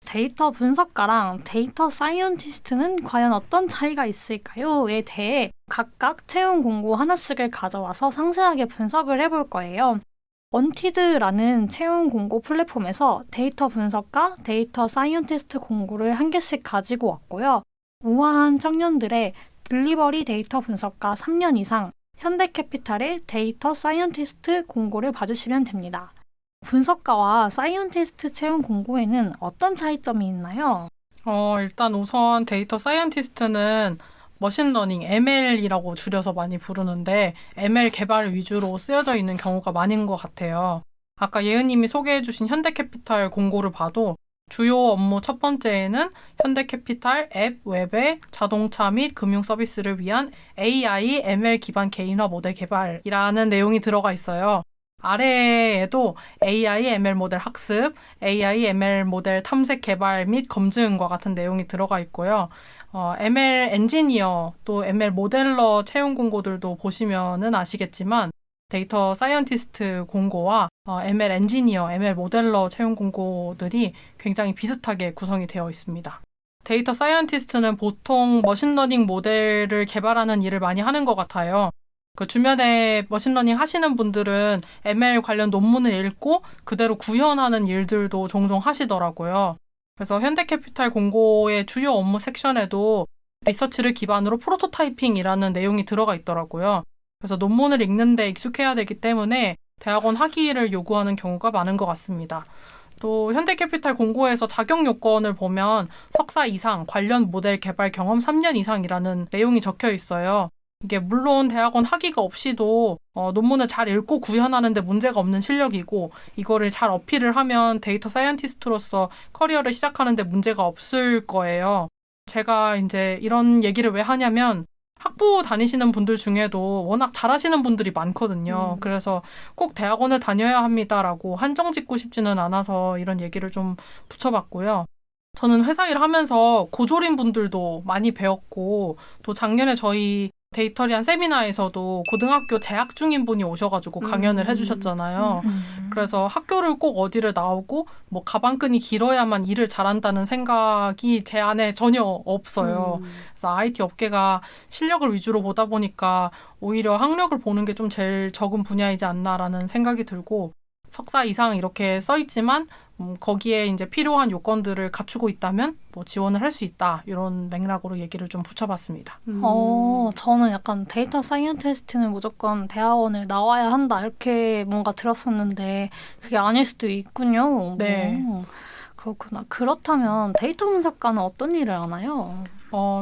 데이터 분석가랑 데이터 사이언티스트는 과연 어떤 차이가 있을까요?에 대해 각각 채용 공고 하나씩을 가져와서 상세하게 분석을 해볼 거예요. 원티드라는 채용 공고 플랫폼에서 데이터 분석가, 데이터 사이언티스트 공고를 한 개씩 가지고 왔고요. 우아한 청년들의 딜리버리 데이터 분석가 3년 이상, 현대캐피탈의 데이터 사이언티스트 공고를 봐주시면 됩니다. 분석가와 사이언티스트 채용 공고에는 어떤 차이점이 있나요? 일단 우선 데이터 사이언티스트는 머신러닝, ML이라고 줄여서 많이 부르는데 ML 개발 위주로 쓰여져 있는 경우가 많은 것 같아요. 아까 예은님이 소개해주신 현대캐피탈 공고를 봐도 주요 업무 첫 번째에는 현대캐피탈 앱, 웹의 자동차 및 금융 서비스를 위한 AI, ML 기반 개인화 모델 개발이라는 내용이 들어가 있어요. 아래에도 AI, ML 모델 학습, AI, ML 모델 탐색 개발 및 검증과 같은 내용이 들어가 있고요. ML 엔지니어 또 ML 모델러 채용 공고들도 보시면은 아시겠지만 데이터 사이언티스트 공고와 ML 엔지니어, ML 모델러 채용 공고들이 굉장히 비슷하게 구성이 되어 있습니다. 데이터 사이언티스트는 보통 머신러닝 모델을 개발하는 일을 많이 하는 것 같아요. 그 주변에 머신러닝 하시는 분들은 ML 관련 논문을 읽고 그대로 구현하는 일들도 종종 하시더라고요. 그래서 현대캐피탈 공고의 주요 업무 섹션에도 리서치를 기반으로 프로토타이핑이라는 내용이 들어가 있더라고요. 그래서 논문을 읽는데 익숙해야 되기 때문에 대학원 학위를 요구하는 경우가 많은 것 같습니다. 또 현대캐피탈 공고에서 자격 요건을 보면 석사 이상, 관련 모델 개발 경험 3년 이상이라는 내용이 적혀 있어요. 이게 물론 대학원 학위가 없이도 논문을 잘 읽고 구현하는 데 문제가 없는 실력이고 이거를 잘 어필을 하면 데이터 사이언티스트로서 커리어를 시작하는 데 문제가 없을 거예요. 제가 이제 이런 얘기를 왜 하냐면 학부 다니시는 분들 중에도 워낙 잘하시는 분들이 많거든요. 그래서 꼭 대학원을 다녀야 합니다라고 한정 짓고 싶지는 않아서 이런 얘기를 좀 붙여봤고요. 저는 회사 일 하면서 고졸인 분들도 많이 배웠고 또 작년에 저희 데이터리안 세미나에서도 고등학교 재학 중인 분이 오셔가지고 강연을 해주셨잖아요. 그래서 학교를 꼭 어디를 나오고 뭐 가방끈이 길어야만 일을 잘한다는 생각이 제 안에 전혀 없어요. 그래서 IT 업계가 실력을 위주로 보다 보니까 오히려 학력을 보는 게 좀 제일 적은 분야이지 않나라는 생각이 들고 석사 이상 이렇게 써 있지만 거기에 이제 필요한 요건들을 갖추고 있다면 뭐 지원을 할 수 있다. 이런 맥락으로 얘기를 좀 붙여봤습니다. 저는 약간 데이터 사이언티스트는 무조건 대학원을 나와야 한다 이렇게 뭔가 들었었는데 그게 아닐 수도 있군요. 네. 그렇구나. 그렇다면 데이터 분석가는 어떤 일을 하나요?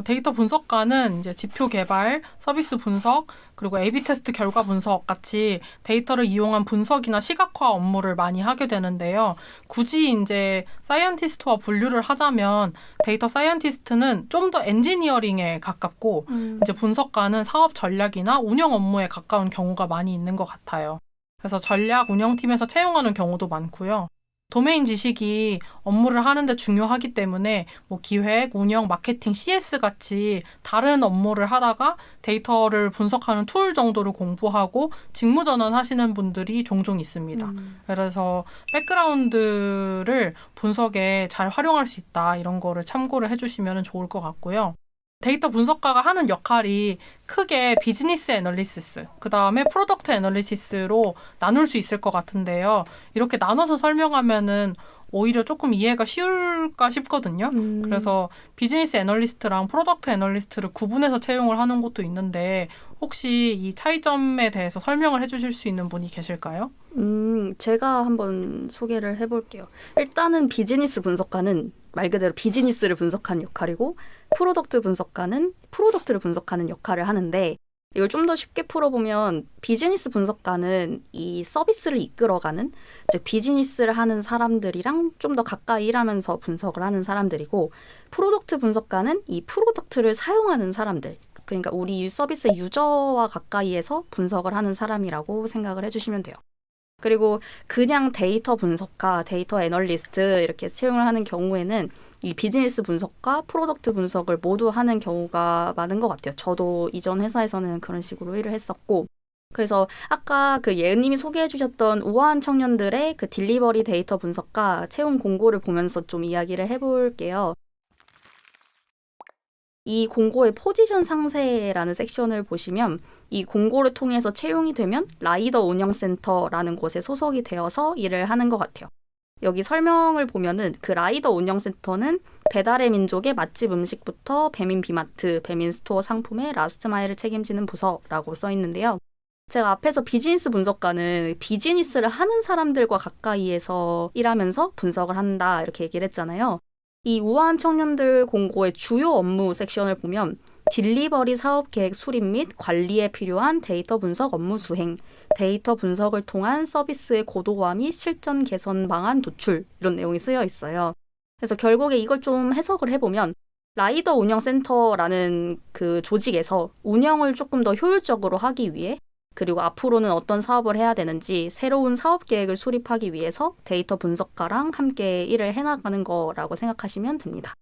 데이터 분석가는 이제 지표 개발, 서비스 분석, 그리고 A/B 테스트 결과 분석 같이 데이터를 이용한 분석이나 시각화 업무를 많이 하게 되는데요. 굳이 이제 사이언티스트와 분류를 하자면 데이터 사이언티스트는 좀 더 엔지니어링에 가깝고 이제 분석가는 사업 전략이나 운영 업무에 가까운 경우가 많이 있는 것 같아요. 그래서 전략 운영팀에서 채용하는 경우도 많고요. 도메인 지식이 업무를 하는데 중요하기 때문에 뭐 기획, 운영, 마케팅, CS 같이 다른 업무를 하다가 데이터를 분석하는 툴 정도를 공부하고 직무 전환하시는 분들이 종종 있습니다. 그래서 백그라운드를 분석에 잘 활용할 수 있다. 이런 거를 참고를 해주시면 좋을 것 같고요. 데이터 분석가가 하는 역할이 크게 비즈니스 애널리시스, 그 다음에 프로덕트 애널리시스로 나눌 수 있을 것 같은데요. 이렇게 나눠서 설명하면은 오히려 조금 이해가 쉬울까 싶거든요. 그래서 비즈니스 애널리스트랑 프로덕트 애널리스트를 구분해서 채용을 하는 곳도 있는데 혹시 이 차이점에 대해서 설명을 해주실 수 있는 분이 계실까요? 제가 한번 소개를 해볼게요. 일단은 비즈니스 분석가는 말 그대로 비즈니스를 분석하는 역할이고 프로덕트 분석가는 프로덕트를 분석하는 역할을 하는데 이걸 좀 더 쉽게 풀어보면 비즈니스 분석가는 이 서비스를 이끌어가는 즉 비즈니스를 하는 사람들이랑 좀 더 가까이 일하면서 분석을 하는 사람들이고 프로덕트 분석가는 이 프로덕트를 사용하는 사람들 그러니까 우리 서비스의 유저와 가까이에서 분석을 하는 사람이라고 생각을 해주시면 돼요. 그리고 그냥 데이터 분석가, 데이터 애널리스트 이렇게 채용을 하는 경우에는 이 비즈니스 분석과 프로덕트 분석을 모두 하는 경우가 많은 것 같아요. 저도 이전 회사에서는 그런 식으로 일을 했었고 그래서 아까 그 예은님이 소개해 주셨던 우아한 청년들의 그 딜리버리 데이터 분석과 채용 공고를 보면서 좀 이야기를 해볼게요. 이 공고의 포지션 상세라는 섹션을 보시면 이 공고를 통해서 채용이 되면 라이더 운영센터라는 곳에 소속이 되어서 일을 하는 것 같아요. 여기 설명을 보면은 그 라이더 운영센터는 배달의 민족의 맛집 음식부터 배민 비마트, 배민 스토어 상품의 라스트 마일을 책임지는 부서라고 써 있는데요. 제가 앞에서 비즈니스 분석가는 비즈니스를 하는 사람들과 가까이에서 일하면서 분석을 한다 이렇게 얘기를 했잖아요. 이 우아한 청년들 공고의 주요 업무 섹션을 보면 딜리버리 사업 계획 수립 및 관리에 필요한 데이터 분석 업무 수행, 데이터 분석을 통한 서비스의 고도화 및 실전 개선 방안 도출 이런 내용이 쓰여 있어요. 그래서 결국에 이걸 좀 해석을 해보면 라이더 운영센터라는 그 조직에서 운영을 조금 더 효율적으로 하기 위해 그리고 앞으로는 어떤 사업을 해야 되는지 새로운 사업 계획을 수립하기 위해서 데이터 분석가랑 함께 일을 해나가는 거라고 생각하시면 됩니다.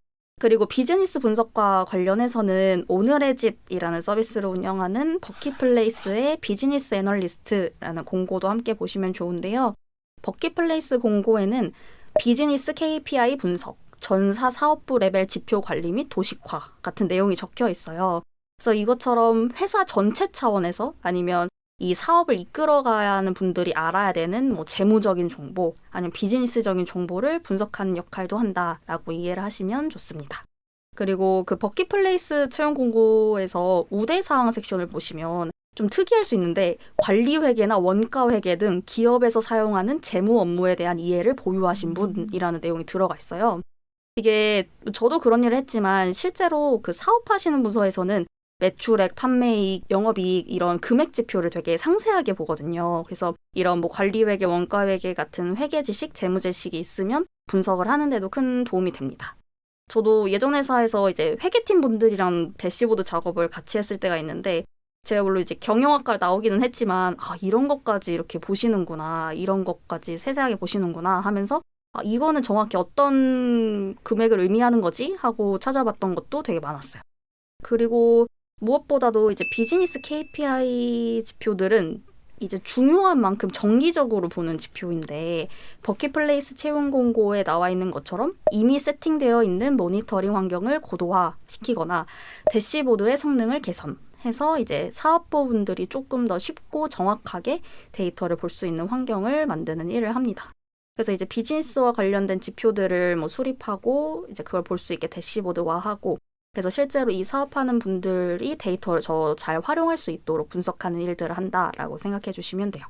그리고 비즈니스 분석과 관련해서는 오늘의 집이라는 서비스를 운영하는 버킷플레이스의 비즈니스 애널리스트라는 공고도 함께 보시면 좋은데요. 버킷플레이스 공고에는 비즈니스 KPI 분석, 전사 사업부 레벨 지표 관리 및 도식화 같은 내용이 적혀 있어요. 그래서 이것처럼 회사 전체 차원에서 아니면 이 사업을 이끌어가야 하는 분들이 알아야 되는 뭐 재무적인 정보 아니면 비즈니스적인 정보를 분석하는 역할도 한다라고 이해를 하시면 좋습니다. 그리고 그 버킷플레이스 채용 공고에서 우대사항 섹션을 보시면 좀 특이할 수 있는데 관리회계나 원가회계 등 기업에서 사용하는 재무 업무에 대한 이해를 보유하신 분이라는 내용이 들어가 있어요. 이게 저도 그런 일을 했지만 실제로 그 사업하시는 부서에서는 매출액, 판매이익, 영업이익 이런 금액 지표를 되게 상세하게 보거든요. 그래서 이런 뭐 관리회계, 원가회계 같은 회계 지식, 재무 지식이 있으면 분석을 하는데도 큰 도움이 됩니다. 저도 예전 회사에서 이제 회계팀 분들이랑 대시보드 작업을 같이 했을 때가 있는데 제가 물론 이제 경영학과 나오기는 했지만 이런 것까지 이렇게 보시는구나, 이런 것까지 세세하게 보시는구나 하면서 이거는 정확히 어떤 금액을 의미하는 거지? 하고 찾아봤던 것도 되게 많았어요. 그리고 무엇보다도 이제 비즈니스 KPI 지표들은 이제 중요한 만큼 정기적으로 보는 지표인데 버킷플레이스 채용 공고에 나와 있는 것처럼 이미 세팅되어 있는 모니터링 환경을 고도화시키거나 대시보드의 성능을 개선해서 이제 사업부분들이 조금 더 쉽고 정확하게 데이터를 볼 수 있는 환경을 만드는 일을 합니다. 그래서 이제 비즈니스와 관련된 지표들을 뭐 수립하고 이제 그걸 볼 수 있게 대시보드화하고 그래서 실제로 이 사업하는 분들이 데이터를 잘 활용할 수 있도록 분석하는 일들을 한다라고 생각해 주시면 돼요.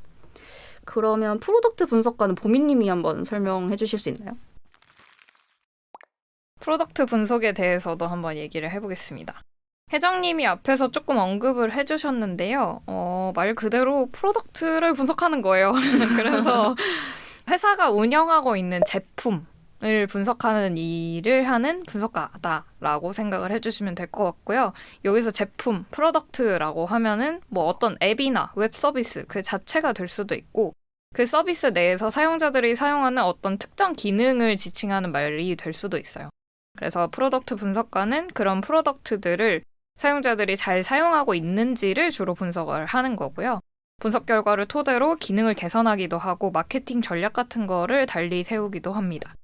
그러면 프로덕트 분석가는 보미님이 한번 설명해 주실 수 있나요? 프로덕트 분석에 대해서도 한번 얘기를 해보겠습니다. 회장님이 앞에서 조금 언급을 해주셨는데요. 말 그대로 프로덕트를 분석하는 거예요. 그래서 회사가 운영하고 있는 제품을 분석하는 일을 하는 분석가다라고 생각을 해주시면 될 것 같고요. 여기서 제품, 프로덕트라고 하면은 뭐 어떤 앱이나 웹 서비스 그 자체가 될 수도 있고 그 서비스 내에서 사용자들이 사용하는 어떤 특정 기능을 지칭하는 말이 될 수도 있어요. 그래서 프로덕트 분석가는 그런 프로덕트들을 사용자들이 잘 사용하고 있는지를 주로 분석을 하는 거고요. 분석 결과를 토대로 기능을 개선하기도 하고 마케팅 전략 같은 거를 달리 세우기도 합니다.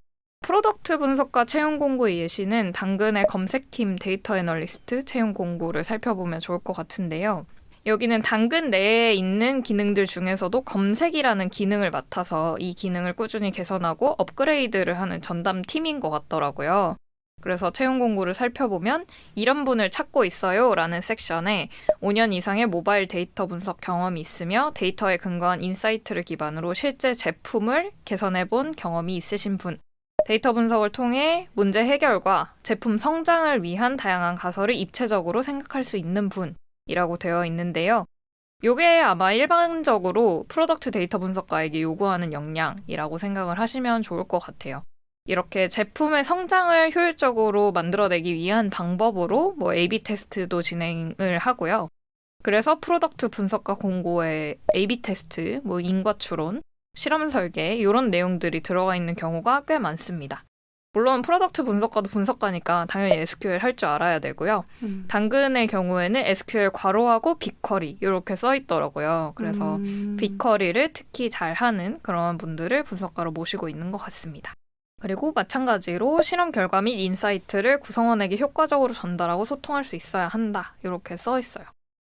프로덕트 분석가 채용 공고 예시는 당근의 검색팀 데이터 애널리스트 채용 공고를 살펴보면 좋을 것 같은데요. 여기는 당근 내에 있는 기능들 중에서도 검색이라는 기능을 맡아서 이 기능을 꾸준히 개선하고 업그레이드를 하는 전담 팀인 것 같더라고요. 그래서 채용 공고를 살펴보면 이런 분을 찾고 있어요 라는 섹션에 5년 이상의 모바일 데이터 분석 경험이 있으며 데이터에 근거한 인사이트를 기반으로 실제 제품을 개선해본 경험이 있으신 분, 데이터 분석을 통해 문제 해결과 제품 성장을 위한 다양한 가설을 입체적으로 생각할 수 있는 분이라고 되어 있는데요. 이게 아마 일반적으로 프로덕트 데이터 분석가에게 요구하는 역량이라고 생각을 하시면 좋을 것 같아요. 이렇게 제품의 성장을 효율적으로 만들어내기 위한 방법으로 뭐 A/B 테스트도 진행을 하고요. 그래서 프로덕트 분석가 공고에 A/B 테스트, 뭐 인과 추론, 실험 설계 이런 내용들이 들어가 있는 경우가 꽤 많습니다. 물론 프로덕트 분석가도 분석가니까 당연히 SQL 할 줄 알아야 되고요. 당근의 경우에는 SQL 괄호하고 빅쿼리 이렇게 써 있더라고요. 그래서 빅쿼리를 특히 잘하는 그런 분들을 분석가로 모시고 있는 것 같습니다. 그리고 마찬가지로 실험 결과 및 인사이트를 구성원에게 효과적으로 전달하고 소통할 수 있어야 한다. 이렇게 써 있어요.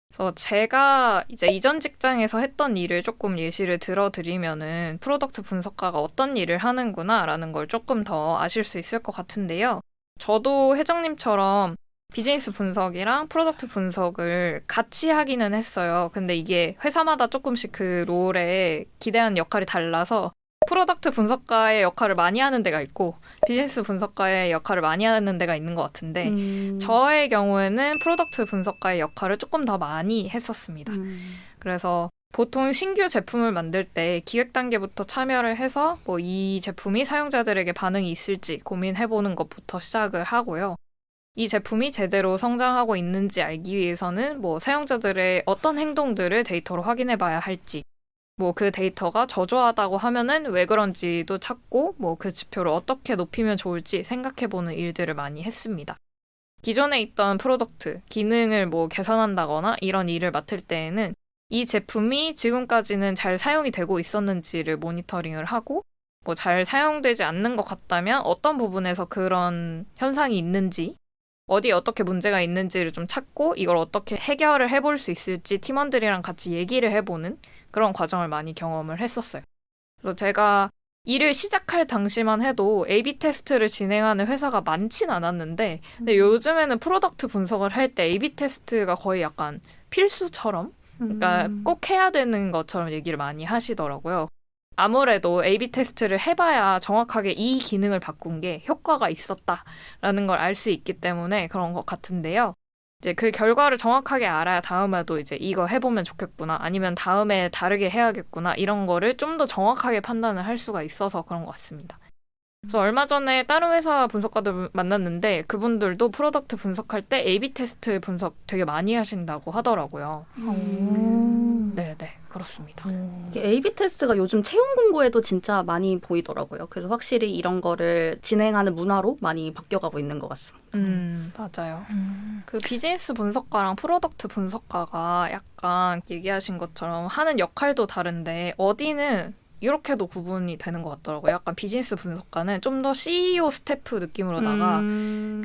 그래서 제가 이제 이전 직장에서 했던 일을 조금 예시를 들어드리면은 프로덕트 분석가가 어떤 일을 하는구나라는 걸 조금 더 아실 수 있을 것 같은데요. 저도 혜정님처럼 비즈니스 분석이랑 프로덕트 분석을 같이 하기는 했어요. 근데 이게 회사마다 조금씩 그 롤에 기대하는 역할이 달라서 프로덕트 분석가의 역할을 많이 하는 데가 있고 비즈니스 분석가의 역할을 많이 하는 데가 있는 것 같은데 저의 경우에는 프로덕트 분석가의 역할을 조금 더 많이 했었습니다. 그래서 보통 신규 제품을 만들 때 기획 단계부터 참여를 해서 뭐 이 제품이 사용자들에게 반응이 있을지 고민해보는 것부터 시작을 하고요. 이 제품이 제대로 성장하고 있는지 알기 위해서는 뭐 사용자들의 어떤 행동들을 데이터로 확인해봐야 할지 뭐 그 데이터가 저조하다고 하면은 왜 그런지도 찾고 뭐 그 지표를 어떻게 높이면 좋을지 생각해보는 일들을 많이 했습니다. 기존에 있던 프로덕트, 기능을 뭐 개선한다거나 이런 일을 맡을 때에는 이 제품이 지금까지는 잘 사용이 되고 있었는지를 모니터링을 하고 뭐 잘 사용되지 않는 것 같다면 어떤 부분에서 그런 현상이 있는지 어디 어떻게 문제가 있는지를 좀 찾고 이걸 어떻게 해결을 해볼 수 있을지 팀원들이랑 같이 얘기를 해보는 그런 과정을 많이 경험을 했었어요. 그래서 제가 일을 시작할 당시만 해도 A/B 테스트를 진행하는 회사가 많진 않았는데 근데 요즘에는 프로덕트 분석을 할 때 A/B 테스트가 거의 약간 필수처럼 그러니까 꼭 해야 되는 것처럼 얘기를 많이 하시더라고요. 아무래도 A/B 테스트를 해봐야 정확하게 이 기능을 바꾼 게 효과가 있었다라는 걸 알 수 있기 때문에 그런 것 같은데요. 이제 그 결과를 정확하게 알아야 다음에도 이제 이거 해보면 좋겠구나 아니면 다음에 다르게 해야겠구나 이런 거를 좀 더 정확하게 판단을 할 수가 있어서 그런 것 같습니다. 그래서 얼마 전에 다른 회사 분석가들 만났는데 그분들도 프로덕트 분석할 때 A/B 테스트 분석 되게 많이 하신다고 하더라고요. 네네 그렇습니다. 이게 A/B 테스트가 요즘 채용 공고에도 진짜 많이 보이더라고요. 그래서 확실히 이런 거를 진행하는 문화로 많이 바뀌어가고 있는 것 같습니다. 맞아요. 그 비즈니스 분석가랑 프로덕트 분석가가 약간 얘기하신 것처럼 하는 역할도 다른데 어디는 이렇게도 구분이 되는 것 같더라고요. 약간 비즈니스 분석가는 좀 더 CEO 스태프 느낌으로다가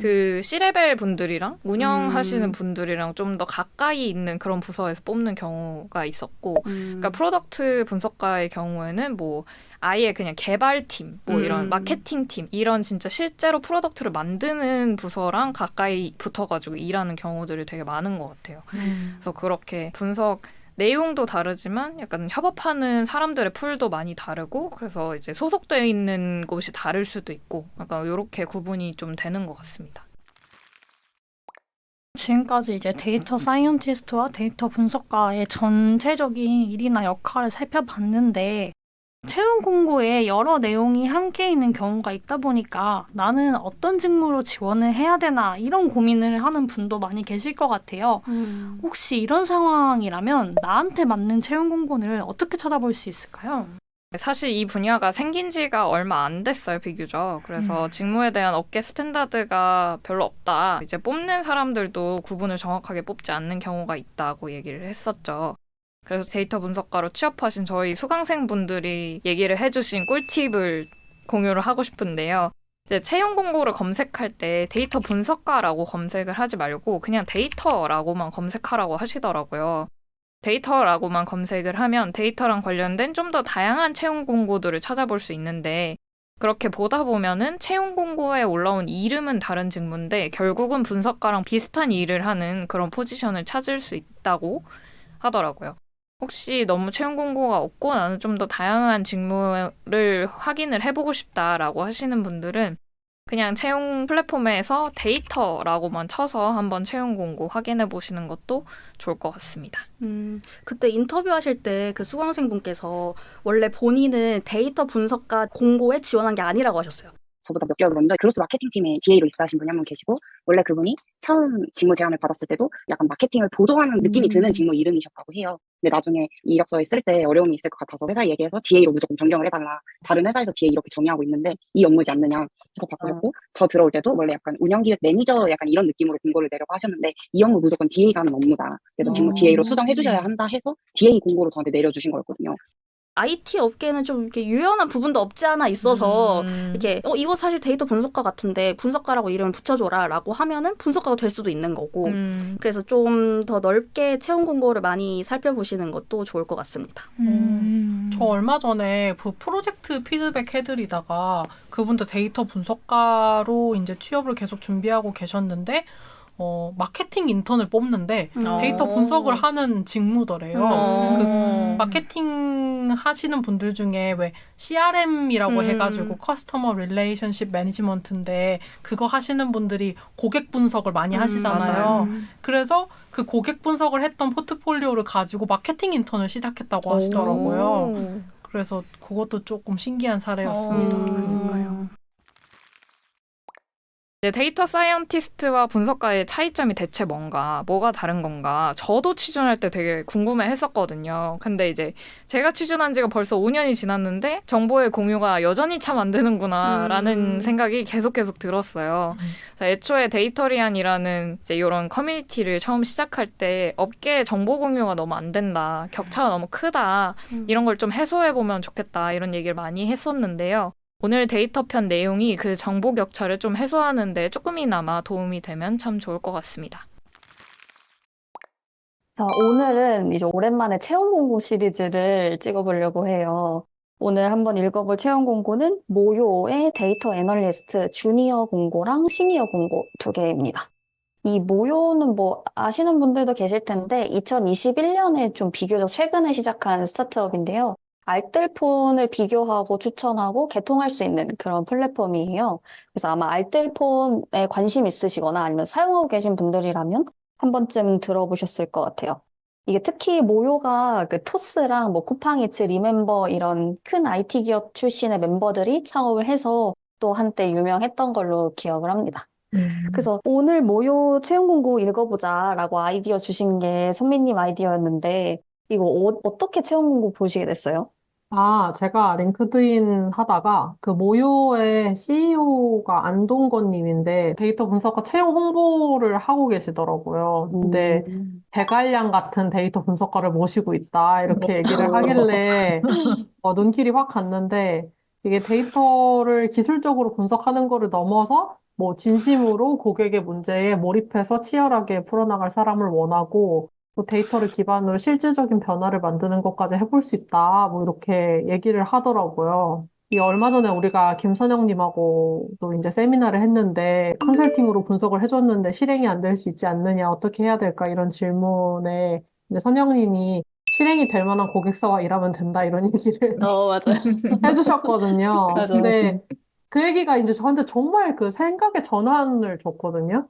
그 C레벨 분들이랑 운영하시는 분들이랑 좀 더 가까이 있는 그런 부서에서 뽑는 경우가 있었고 그러니까 프로덕트 분석가의 경우에는 뭐 아예 그냥 개발팀, 뭐 이런 마케팅팀 이런 진짜 실제로 프로덕트를 만드는 부서랑 가까이 붙어가지고 일하는 경우들이 되게 많은 것 같아요. 그래서 그렇게 분석 내용도 다르지만 약간 협업하는 사람들의 풀도 많이 다르고 그래서 이제 소속되어 있는 곳이 다를 수도 있고 약간 이렇게 구분이 좀 되는 것 같습니다. 지금까지 이제 데이터 사이언티스트와 데이터 분석가의 전체적인 일이나 역할을 살펴봤는데 채용 공고에 여러 내용이 함께 있는 경우가 있다 보니까 나는 어떤 직무로 지원을 해야 되나 이런 고민을 하는 분도 많이 계실 것 같아요. 혹시 이런 상황이라면 나한테 맞는 채용 공고를 어떻게 찾아볼 수 있을까요? 사실 이 분야가 생긴 지가 얼마 안 됐어요, 비교적. 그래서 직무에 대한 업계 스탠다드가 별로 없다. 이제 뽑는 사람들도 구분을 정확하게 뽑지 않는 경우가 있다고 얘기를 했었죠. 그래서 데이터 분석가로 취업하신 저희 수강생분들이 얘기를 해주신 꿀팁을 공유를 하고 싶은데요. 이제 채용 공고를 검색할 때 데이터 분석가라고 검색을 하지 말고 그냥 데이터라고만 검색하라고 하시더라고요. 데이터라고만 검색을 하면 데이터랑 관련된 좀 더 다양한 채용 공고들을 찾아볼 수 있는데 그렇게 보다 보면은 채용 공고에 올라온 이름은 다른 직무인데 결국은 분석가랑 비슷한 일을 하는 그런 포지션을 찾을 수 있다고 하더라고요. 혹시 너무 채용 공고가 없고 나는 좀 더 다양한 직무를 확인을 해보고 싶다라고 하시는 분들은 그냥 채용 플랫폼에서 데이터라고만 쳐서 한번 채용 공고 확인해 보시는 것도 좋을 것 같습니다. 그때 인터뷰하실 때 그 수강생분께서 원래 본인은 데이터 분석가 공고에 지원한 게 아니라고 하셨어요. 저보다 몇 개월 먼저 그로스 마케팅팀에 DA로 입사하신 분이 한 분 계시고 원래 그분이 처음 직무 제안을 받았을 때도 약간 마케팅을 보조하는 느낌이 드는 직무 이름이셨다고 해요. 근데 나중에 이력서에 쓸 때 어려움이 있을 것 같아서 회사에 얘기해서 DA로 무조건 변경을 해달라. 다른 회사에서 DA 이렇게 정의하고 있는데 이 업무지 않느냐. 해서 바꾸셨고 저 들어올 때도 원래 약간 운영기획 매니저 약간 이런 느낌으로 공고를 내려고 하셨는데 이 업무 무조건 DA가 하는 업무다. 그래서 직무 DA로 수정해 주셔야 한다 해서 DA 공고로 저한테 내려주신 거였거든요. IT 업계는 좀 이렇게 유연한 부분도 없지 않아 있어서 이렇게 이거 사실 데이터 분석가 같은데 분석가라고 이름을 붙여줘라라고 하면은 분석가가 될 수도 있는 거고 그래서 좀 더 넓게 채용 공고를 많이 살펴보시는 것도 좋을 것 같습니다. 저 얼마 전에 그 프로젝트 피드백 해드리다가 그분도 데이터 분석가로 이제 취업을 계속 준비하고 계셨는데 마케팅 인턴을 뽑는데 데이터 분석을 하는 직무더래요. 그 마케팅 하시는 분들 중에 왜 CRM이라고 해가지고 커스터머 릴레이션십 매니지먼트인데 그거 하시는 분들이 고객 분석을 많이 하시잖아요. 그래서 그 고객 분석을 했던 포트폴리오를 가지고 마케팅 인턴을 시작했다고 하시더라고요. 그래서 그것도 조금 신기한 사례였습니다. 그러니까요. 이제 데이터 사이언티스트와 분석가의 차이점이 대체 뭐가 다른 건가? 저도 취준할 때 되게 궁금해 했었거든요. 근데 이제 제가 취준한 지가 벌써 5년이 지났는데 정보의 공유가 여전히 참 안 되는구나라는 생각이 계속 들었어요. 그래서 애초에 데이터리안이라는 이제 이런 커뮤니티를 처음 시작할 때 업계 정보 공유가 너무 안 된다. 격차가 너무 크다. 이런 걸 좀 해소해보면 좋겠다. 이런 얘기를 많이 했었는데요. 오늘 데이터 편 내용이 그 정보 격차를 좀 해소하는데 조금이나마 도움이 되면 참 좋을 것 같습니다. 자, 오늘은 이제 오랜만에 채용 공고 시리즈를 찍어보려고 해요. 오늘 한번 읽어볼 채용 공고는 모요의 데이터 애널리스트 주니어 공고랑 시니어 공고 두 개입니다. 이 모요는 뭐 아시는 분들도 계실 텐데 2021년에 좀 비교적 최근에 시작한 스타트업인데요. 알뜰폰을 비교하고 추천하고 개통할 수 있는 그런 플랫폼이에요. 그래서 아마 알뜰폰에 관심 있으시거나 아니면 사용하고 계신 분들이라면 한 번쯤 들어보셨을 것 같아요. 이게 특히 모요가 그 토스랑 뭐 쿠팡이츠, 리멤버 이런 큰 IT 기업 출신의 멤버들이 창업을 해서 또 한때 유명했던 걸로 기억을 합니다. 그래서 오늘 모요 채용 공고 읽어보자라고 아이디어 주신 게 선미님 아이디어였는데 이거 어떻게 채용 공고 보시게 됐어요? 제가 링크드인 하다가 그 모요의 CEO가 안동건 님인데 데이터 분석가 채용 홍보를 하고 계시더라고요. 근데 대관령 같은 데이터 분석가를 모시고 있다 이렇게 얘기를 하길래 눈길이 확 갔는데 이게 데이터를 기술적으로 분석하는 거를 넘어서 뭐 진심으로 고객의 문제에 몰입해서 치열하게 풀어나갈 사람을 원하고 또 데이터를 기반으로 실질적인 변화를 만드는 것까지 해볼 수 있다. 뭐 이렇게 얘기를 하더라고요. 이 얼마 전에 우리가 김선영님하고 또 이제 세미나를 했는데 컨설팅으로 분석을 해줬는데 실행이 안 될 수 있지 않느냐, 어떻게 해야 될까 이런 질문에 이제 선영님이 실행이 될 만한 고객사와 일하면 된다 이런 얘기를 맞아요. 해주셨거든요. 맞아, 근데 그 얘기가 이제 저한테 정말 그 생각의 전환을 줬거든요.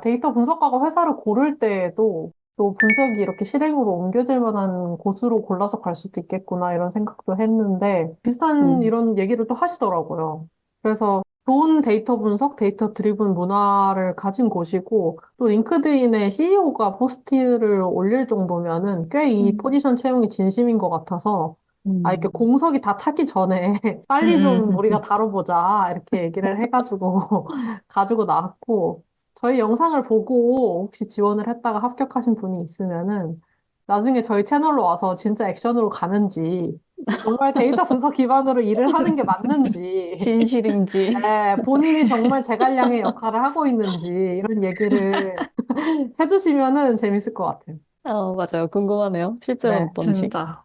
데이터 분석가가 회사를 고를 때에도 또 분석이 이렇게 실행으로 옮겨질 만한 곳으로 골라서 갈 수도 있겠구나 이런 생각도 했는데 비슷한 이런 얘기를 또 하시더라고요. 그래서 좋은 데이터 분석, 데이터 드리븐 문화를 가진 곳이고 또 링크드인에 CEO가 포스트를 올릴 정도면은 꽤 이 포지션 채용이 진심인 것 같아서 이렇게 공석이 다 차기 전에 빨리 좀 우리가 다뤄보자 이렇게 얘기를 해가지고 가지고 나왔고 저희 영상을 보고 혹시 지원을 했다가 합격하신 분이 있으면은 나중에 저희 채널로 와서 진짜 액션으로 가는지 정말 데이터 분석 기반으로 일을 하는 게 맞는지 진실인지. 네, 본인이 정말 제갈량의 역할을 하고 있는지 이런 얘기를 해주시면은 재밌을 것 같아요. 맞아요. 궁금하네요. 실제로 네, 어떤지. 진짜.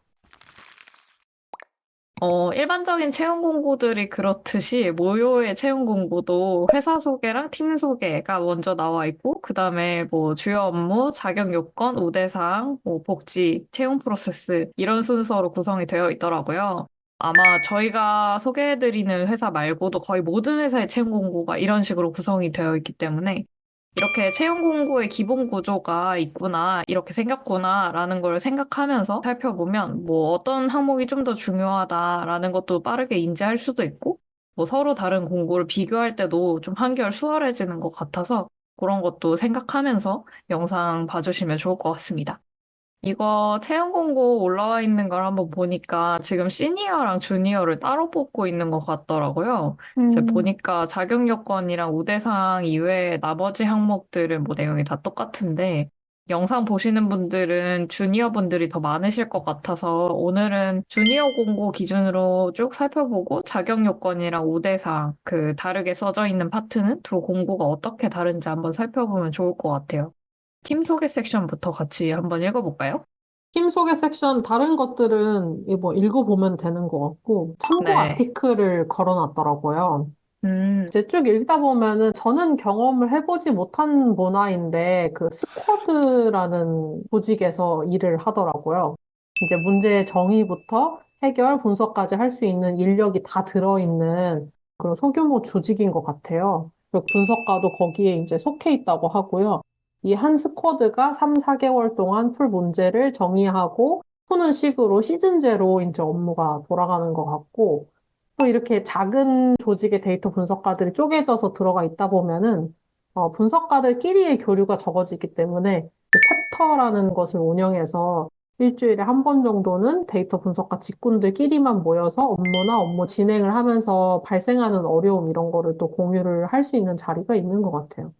일반적인 채용 공고들이 그렇듯이 모요의 채용 공고도 회사 소개랑 팀 소개가 먼저 나와 있고 그다음에 뭐 주요 업무, 자격 요건, 우대사항, 뭐 복지, 채용 프로세스 이런 순서로 구성이 되어 있더라고요. 아마 저희가 소개해드리는 회사 말고도 거의 모든 회사의 채용 공고가 이런 식으로 구성이 되어 있기 때문에 이렇게 채용 공고의 기본 구조가 있구나, 이렇게 생겼구나라는 걸 생각하면서 살펴보면 뭐 어떤 항목이 좀 더 중요하다라는 것도 빠르게 인지할 수도 있고 뭐 서로 다른 공고를 비교할 때도 좀 한결 수월해지는 것 같아서 그런 것도 생각하면서 영상 봐주시면 좋을 것 같습니다. 이거 채용 공고 올라와 있는 걸 한번 보니까 지금 시니어랑 주니어를 따로 뽑고 있는 것 같더라고요. 이제 보니까 자격 요건이랑 우대사항 이외에 나머지 항목들은 뭐 내용이 다 똑같은데 영상 보시는 분들은 주니어 분들이 더 많으실 것 같아서 오늘은 주니어 공고 기준으로 쭉 살펴보고 자격 요건이랑 우대사항 그 다르게 써져 있는 파트는 두 공고가 어떻게 다른지 한번 살펴보면 좋을 것 같아요. 팀 소개 섹션부터 같이 한번 읽어볼까요? 팀 소개 섹션 다른 것들은 뭐 읽어보면 되는 것 같고 참고 네. 아티클을 걸어놨더라고요. 음, 이제 쭉 읽다 보면은 저는 경험을 해보지 못한 문화인데 그 스쿼드라는 조직에서 일을 하더라고요. 이제 문제의 정의부터 해결, 분석까지 할 수 있는 인력이 다 들어있는 그런 소규모 조직인 것 같아요. 그리고 분석가도 거기에 이제 속해 있다고 하고요. 이 한 스쿼드가 3, 4개월 동안 풀 문제를 정의하고 푸는 식으로 시즌제로 이제 업무가 돌아가는 것 같고 또 이렇게 작은 조직의 데이터 분석가들이 쪼개져서 들어가 있다 보면은 분석가들끼리의 교류가 적어지기 때문에 챕터라는 것을 운영해서 일주일에 한 번 정도는 데이터 분석가 직군들끼리만 모여서 업무나 업무 진행을 하면서 발생하는 어려움 이런 거를 또 공유를 할 수 있는 자리가 있는 것 같아요.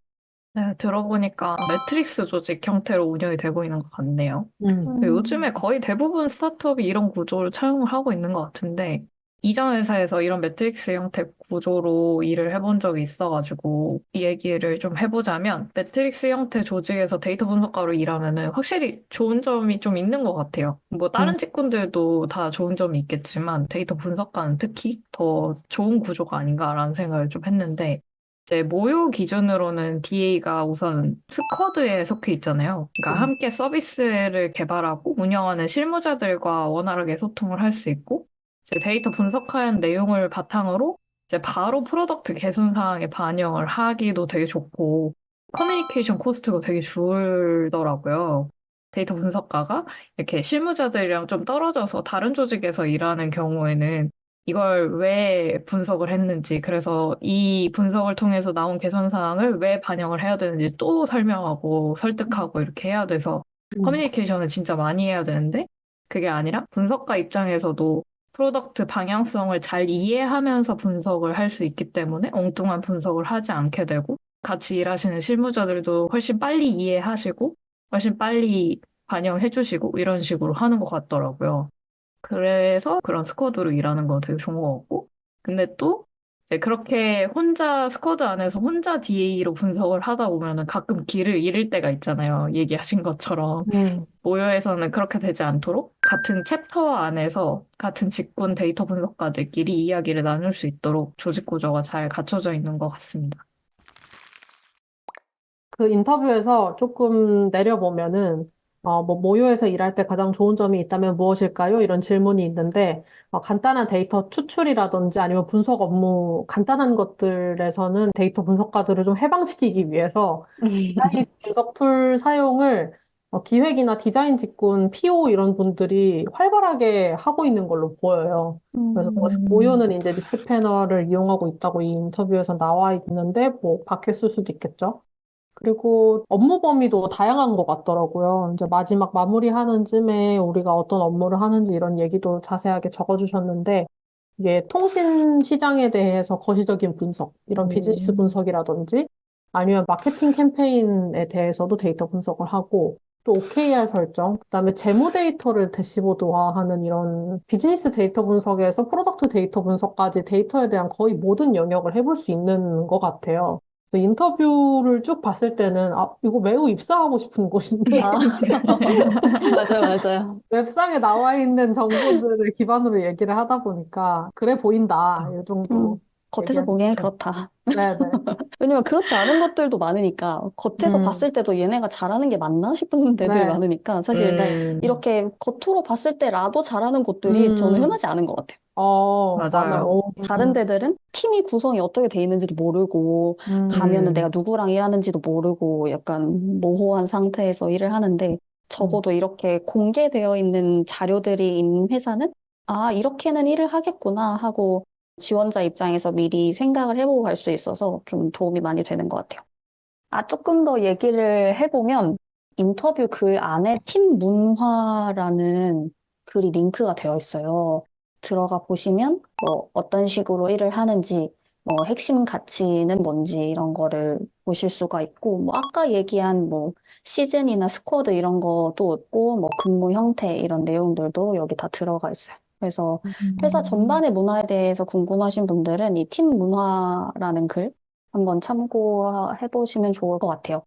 네, 들어보니까 매트릭스 조직 형태로 운영이 되고 있는 것 같네요. 음. 요즘에 거의 대부분 스타트업이 이런 구조를 차용을 하고 있는 것 같은데, 이전 회사에서 이런 매트릭스 형태 구조로 일을 해본 적이 있어가지고, 이 얘기를 좀 해보자면, 매트릭스 형태 조직에서 데이터 분석가로 일하면은 확실히 좋은 점이 좀 있는 것 같아요. 뭐, 다른 직군들도 다 좋은 점이 있겠지만, 데이터 분석가는 특히 더 좋은 구조가 아닌가라는 생각을 좀 했는데, 이제 모요 기준으로는 DA가 우선 스쿼드에 속해 있잖아요. 그러니까 함께 서비스를 개발하고 운영하는 실무자들과 원활하게 소통을 할 수 있고, 이제 데이터 분석한 내용을 바탕으로 이제 바로 프로덕트 개선 사항에 반영을 하기도 되게 좋고, 커뮤니케이션 코스트가 되게 줄더라고요. 데이터 분석가가 이렇게 실무자들이랑 좀 떨어져서 다른 조직에서 일하는 경우에는 이걸 왜 분석을 했는지, 그래서 이 분석을 통해서 나온 개선 사항을 왜 반영을 해야 되는지 또 설명하고 설득하고 이렇게 해야 돼서 커뮤니케이션을 진짜 많이 해야 되는데, 그게 아니라 분석가 입장에서도 프로덕트 방향성을 잘 이해하면서 분석을 할 수 있기 때문에 엉뚱한 분석을 하지 않게 되고, 같이 일하시는 실무자들도 훨씬 빨리 이해하시고, 훨씬 빨리 반영해 주시고, 이런 식으로 하는 것 같더라고요. 그래서 그런 스쿼드로 일하는 거 되게 좋은 것 같고. 근데 또 이제 그렇게 혼자 스쿼드 안에서 혼자 DA로 분석을 하다 보면은 가끔 길을 잃을 때가 있잖아요. 얘기하신 것처럼. 모여에서는 그렇게 되지 않도록 같은 챕터 안에서 같은 직군 데이터 분석가들끼리 이야기를 나눌 수 있도록 조직 구조가 잘 갖춰져 있는 것 같습니다. 그 인터뷰에서 조금 내려보면은, 뭐, 모요에서 일할 때 가장 좋은 점이 있다면 무엇일까요? 이런 질문이 있는데, 간단한 데이터 추출이라든지 아니면 분석 업무, 간단한 것들에서는 데이터 분석가들을 좀 해방시키기 위해서 디자인 분석 툴 사용을 기획이나 디자인 직군, PO 이런 분들이 활발하게 하고 있는 걸로 보여요. 그래서 모요는 이제 믹스 패널을 이용하고 있다고 이 인터뷰에서 나와 있는데, 뭐, 바뀌었을 수도 있겠죠. 그리고 업무 범위도 다양한 것 같더라고요. 이제 마지막 마무리하는 쯤에 우리가 어떤 업무를 하는지 이런 얘기도 자세하게 적어주셨는데, 이게 통신 시장에 대해서 거시적인 분석, 이런 비즈니스 분석이라든지, 아니면 마케팅 캠페인에 대해서도 데이터 분석을 하고, 또 OKR 설정, 그다음에 재무 데이터를 대시보드화하는 이런 비즈니스 데이터 분석에서 프로덕트 데이터 분석까지 데이터에 대한 거의 모든 영역을 해볼 수 있는 것 같아요. 그래서 인터뷰를 쭉 봤을 때는, 이거 매우 입사하고 싶은 곳인데, 맞아요, 맞아요. 웹상에 나와 있는 정보들을 기반으로 얘기를 하다 보니까, 그래 보인다. 이 정도 겉에서 얘기할 수 보기엔 있죠. 그렇다. 네네. 왜냐면 그렇지 않은 것들도 많으니까 겉에서 봤을 때도 얘네가 잘하는 게 맞나 싶은 데들이 네. 많으니까 사실 이렇게 겉으로 봤을 때라도 잘하는 곳들이 저는 음, 흔하지 않은 것 같아요. 맞아요. 맞아요. 다른 데들은 팀이 구성이 어떻게 돼 있는지도 모르고 가면은 내가 누구랑 일하는지도 모르고 약간 모호한 상태에서 일을 하는데 적어도 이렇게 공개되어 있는 자료들이 있는 회사는 이렇게는 일을 하겠구나 하고 지원자 입장에서 미리 생각을 해보고 갈 수 있어서 좀 도움이 많이 되는 것 같아요. 조금 더 얘기를 해보면 인터뷰 글 안에 팀 문화라는 글이 링크가 되어 있어요. 들어가 보시면 뭐 어떤 식으로 일을 하는지, 뭐 핵심 가치는 뭔지 이런 거를 보실 수가 있고, 뭐 아까 얘기한 뭐 시즌이나 스쿼드 이런 것도 있고, 뭐 근무 형태 이런 내용들도 여기 다 들어가 있어요. 그래서 회사 전반의 문화에 대해서 궁금하신 분들은 이 팀 문화라는 글 한번 참고해 보시면 좋을 것 같아요.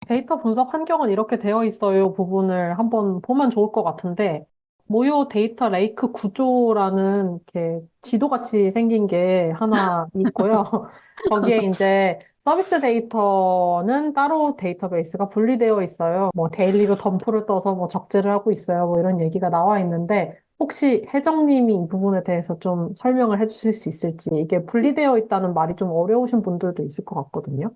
데이터 분석 환경은 이렇게 되어 있어요 부분을 한번 보면 좋을 것 같은데, 모요 데이터 레이크 구조라는 이렇게 지도같이 생긴 게 하나 있고요. 거기에 이제 서비스 데이터는 따로 데이터베이스가 분리되어 있어요. 뭐 데일리로 덤프를 떠서 뭐 적재를 하고 있어요. 뭐 이런 얘기가 나와 있는데, 혹시 혜정님이 이 부분에 대해서 좀 설명을 해주실 수 있을지, 이게 분리되어 있다는 말이 좀 어려우신 분들도 있을 것 같거든요.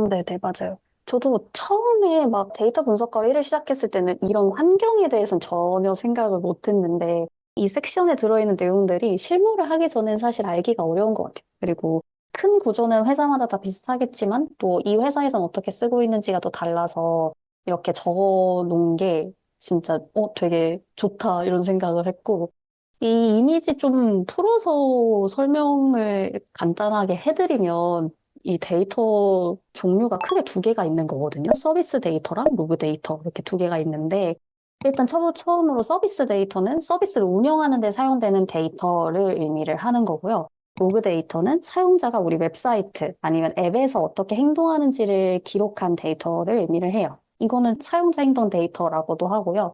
네네, 맞아요. 저도 처음에 막 데이터 분석가로 일을 시작했을 때는 이런 환경에 대해서는 전혀 생각을 못 했는데, 이 섹션에 들어있는 내용들이 실무를 하기 전엔 사실 알기가 어려운 것 같아요. 그리고 큰 구조는 회사마다 다 비슷하겠지만, 또 이 회사에선 어떻게 쓰고 있는지가 또 달라서 이렇게 적어 놓은 게 진짜, 되게 좋다, 이런 생각을 했고, 이 이미지 좀 풀어서 설명을 간단하게 해드리면 이 데이터 종류가 크게 두 개가 있는 거거든요. 서비스 데이터랑 로그 데이터 이렇게 두 개가 있는데 일단 처음으로 서비스 데이터는 서비스를 운영하는 데 사용되는 데이터를 의미를 하는 거고요. 로그 데이터는 사용자가 우리 웹사이트 아니면 앱에서 어떻게 행동하는지를 기록한 데이터를 의미를 해요. 이거는 사용자 행동 데이터라고도 하고요.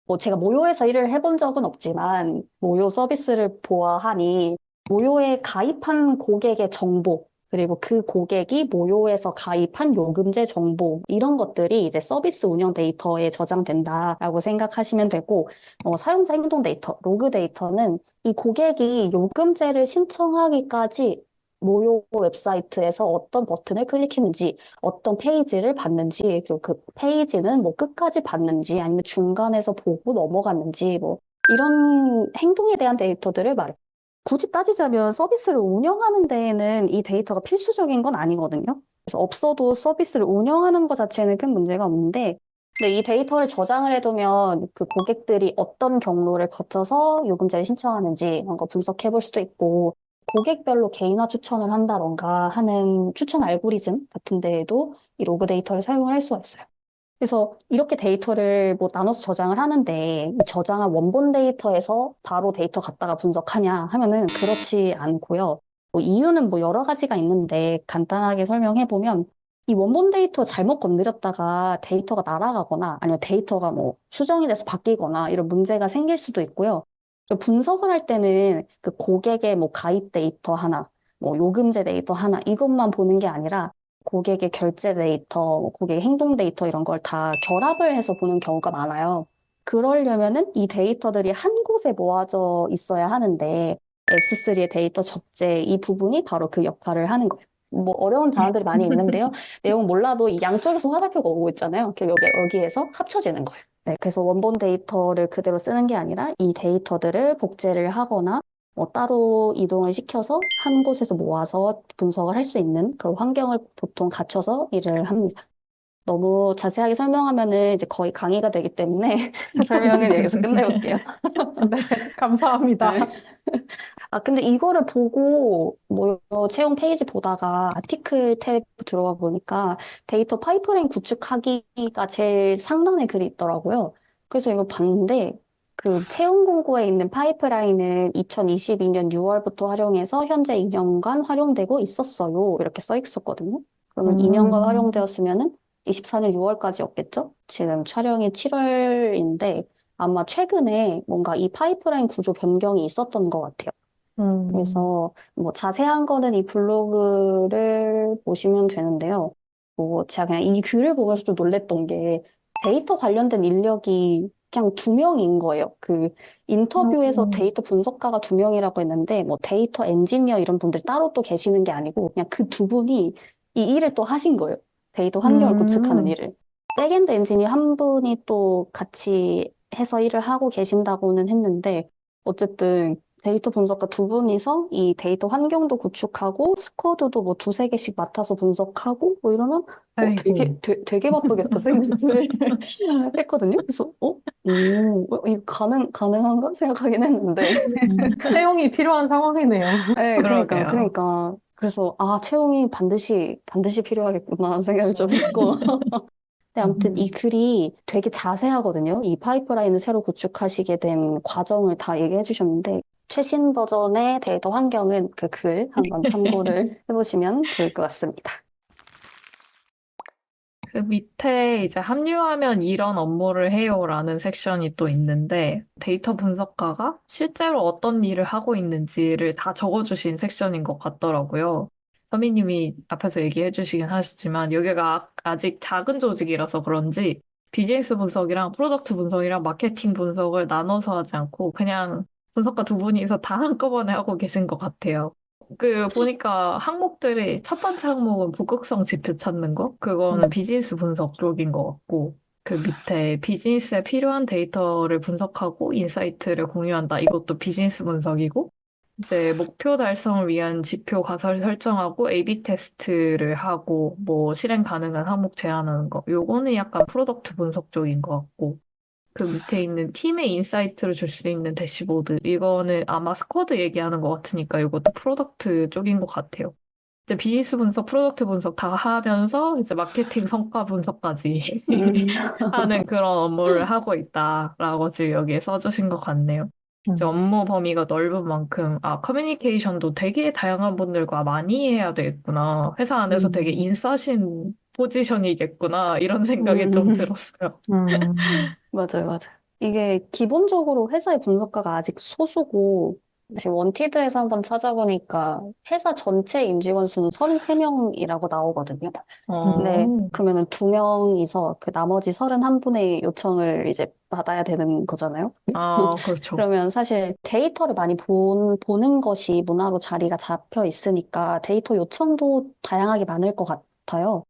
뭐 제가 모요에서 일을 해본 적은 없지만 모요 서비스를 보아하니 모요에 가입한 고객의 정보 그리고 그 고객이 모요에서 가입한 요금제 정보 이런 것들이 이제 서비스 운영 데이터에 저장된다라고 생각하시면 되고 사용자 행동 데이터, 로그 데이터는 이 고객이 요금제를 신청하기까지 모요 웹사이트에서 어떤 버튼을 클릭했는지 어떤 페이지를 봤는지, 그리고 그 페이지는 뭐 끝까지 봤는지, 아니면 중간에서 보고 넘어갔는지, 뭐, 이런 행동에 대한 데이터들을 말해요. 굳이 따지자면 서비스를 운영하는 데에는 이 데이터가 필수적인 건 아니거든요. 그래서 없어도 서비스를 운영하는 것 자체는 큰 문제가 없는데, 근데 이 데이터를 저장을 해두면 그 고객들이 어떤 경로를 거쳐서 요금제를 신청하는지 이런 거 분석해 볼 수도 있고, 고객별로 개인화 추천을 한다던가 하는 추천 알고리즘 같은 데에도 이 로그 데이터를 사용을 할 수가 있어요. 그래서 이렇게 데이터를 뭐 나눠서 저장을 하는데 이 저장한 원본 데이터에서 바로 데이터 갖다가 분석하냐 하면은 그렇지 않고요. 뭐 이유는 뭐 여러 가지가 있는데 간단하게 설명해 보면 이 원본 데이터 잘못 건드렸다가 데이터가 날아가거나 아니면 데이터가 뭐 수정이 돼서 바뀌거나 이런 문제가 생길 수도 있고요. 그리고 분석을 할 때는 그 고객의 뭐 가입 데이터 하나, 뭐 요금제 데이터 하나 이것만 보는 게 아니라 고객의 결제 데이터, 고객의 행동 데이터 이런 걸 다 결합을 해서 보는 경우가 많아요. 그러려면은 이 데이터들이 한 곳에 모아져 있어야 하는데 S3의 데이터 적재 이 부분이 바로 그 역할을 하는 거예요. 뭐 어려운 단어들이 많이 있는데요. 내용 몰라도 이 양쪽에서 화살표가 오고 있잖아요. 여기에서 합쳐지는 거예요. 네, 그래서 원본 데이터를 그대로 쓰는 게 아니라 이 데이터들을 복제를 하거나 뭐 따로 이동을 시켜서 한 곳에서 모아서 분석을 할 수 있는 그런 환경을 보통 갖춰서 일을 합니다. 너무 자세하게 설명하면은 이제 거의 강의가 되기 때문에 설명은 여기서 끝내볼게요. 네, 감사합니다. 네. 근데 이거를 보고 뭐 채용 페이지 보다가 아티클 탭 들어가 보니까 데이터 파이프라인 구축하기가 제일 상단에 글이 있더라고요. 그래서 이걸 봤는데 그 채용 공고에 있는 파이프라인은 2022년 6월부터 활용해서 현재 2년간 활용되고 있었어요. 이렇게 써 있었거든요. 그러면 2년간 활용되었으면은 24년 6월까지였겠죠? 지금 촬영이 7월인데 아마 최근에 뭔가 이 파이프라인 구조 변경이 있었던 것 같아요. 그래서 뭐 자세한 거는 이 블로그를 보시면 되는데요. 뭐 제가 그냥 이 글을 보면서 좀 놀랬던 게 데이터 관련된 인력이 그냥 두 명인 거예요. 그 인터뷰에서 데이터 분석가가 두 명이라고 했는데 뭐 데이터 엔지니어 이런 분들 따로 또 계시는 게 아니고 그냥 그 두 분이 이 일을 또 하신 거예요. 데이터 환경을 구축하는 일을. 백엔드 엔지니어 한 분이 또 같이 해서 일을 하고 계신다고는 했는데 어쨌든 데이터 분석가 두 분이서 이 데이터 환경도 구축하고 스쿼드도 뭐 두세 개씩 맡아서 분석하고 뭐 이러면 아이고. 되게 바쁘겠다 생각을 했거든요. 그래서 이거 가능한가 생각하긴 했는데 채용이 필요한 상황이네요. 네, 그러게요. 그러니까 그래서 채용이 반드시 필요하겠구나 생각을 좀 했고 근데 아무튼 이 글이 되게 자세하거든요. 이 파이프라인을 새로 구축하시게 된 과정을 다 얘기해 주셨는데 최신 버전의 데이터 환경은 그 글 한번 참고를 해보시면 좋을 것 같습니다. 그 밑에 이제 합류하면 이런 업무를 해요라는 섹션이 또 있는데 데이터 분석가가 실제로 어떤 일을 하고 있는지를 다 적어주신 섹션인 것 같더라고요. 서미님이 앞에서 얘기해 주시긴 하셨지만 여기가 아직 작은 조직이라서 그런지 비즈니스 분석이랑 프로덕트 분석이랑 마케팅 분석을 나눠서 하지 않고 그냥 분석가 두 분이서 다 한꺼번에 하고 계신 것 같아요. 보니까 항목들이 첫 번째 항목은 북극성 지표 찾는 거? 그거는 비즈니스 분석 쪽인 것 같고, 그 밑에 비즈니스에 필요한 데이터를 분석하고 인사이트를 공유한다. 이것도 비즈니스 분석이고, 이제 목표 달성을 위한 지표 가설 설정하고 A/B 테스트를 하고, 뭐 실행 가능한 항목 제안하는 거. 요거는 약간 프로덕트 분석 쪽인 것 같고, 그 밑에 있는 팀의 인사이트를 줄 수 있는 대시보드. 이거는 아마 스쿼드 얘기하는 것 같으니까 이것도 프로덕트 쪽인 것 같아요. 이제 비즈니스 분석, 프로덕트 분석 다 하면서 이제 마케팅 성과 분석까지 하는 그런 업무를 하고 있다라고 지금 여기에 써주신 것 같네요. 이제 업무 범위가 넓은 만큼, 커뮤니케이션도 되게 다양한 분들과 많이 해야 되겠구나. 회사 안에서 되게 인싸신 포지션이겠구나. 이런 생각이 좀 들었어요. 맞아요. 이게 기본적으로 회사의 분석가가 아직 소수고, 지금 원티드에서 한번 찾아보니까 회사 전체 임직원 수는 33명이라고 나오거든요. 네, 그러면은 2명이서 그 나머지 31분의 요청을 이제 받아야 되는 거잖아요. 그렇죠. 그러면 사실 데이터를 많이 보는 것이 문화로 자리가 잡혀 있으니까 데이터 요청도 다양하게 많을 것 같아요.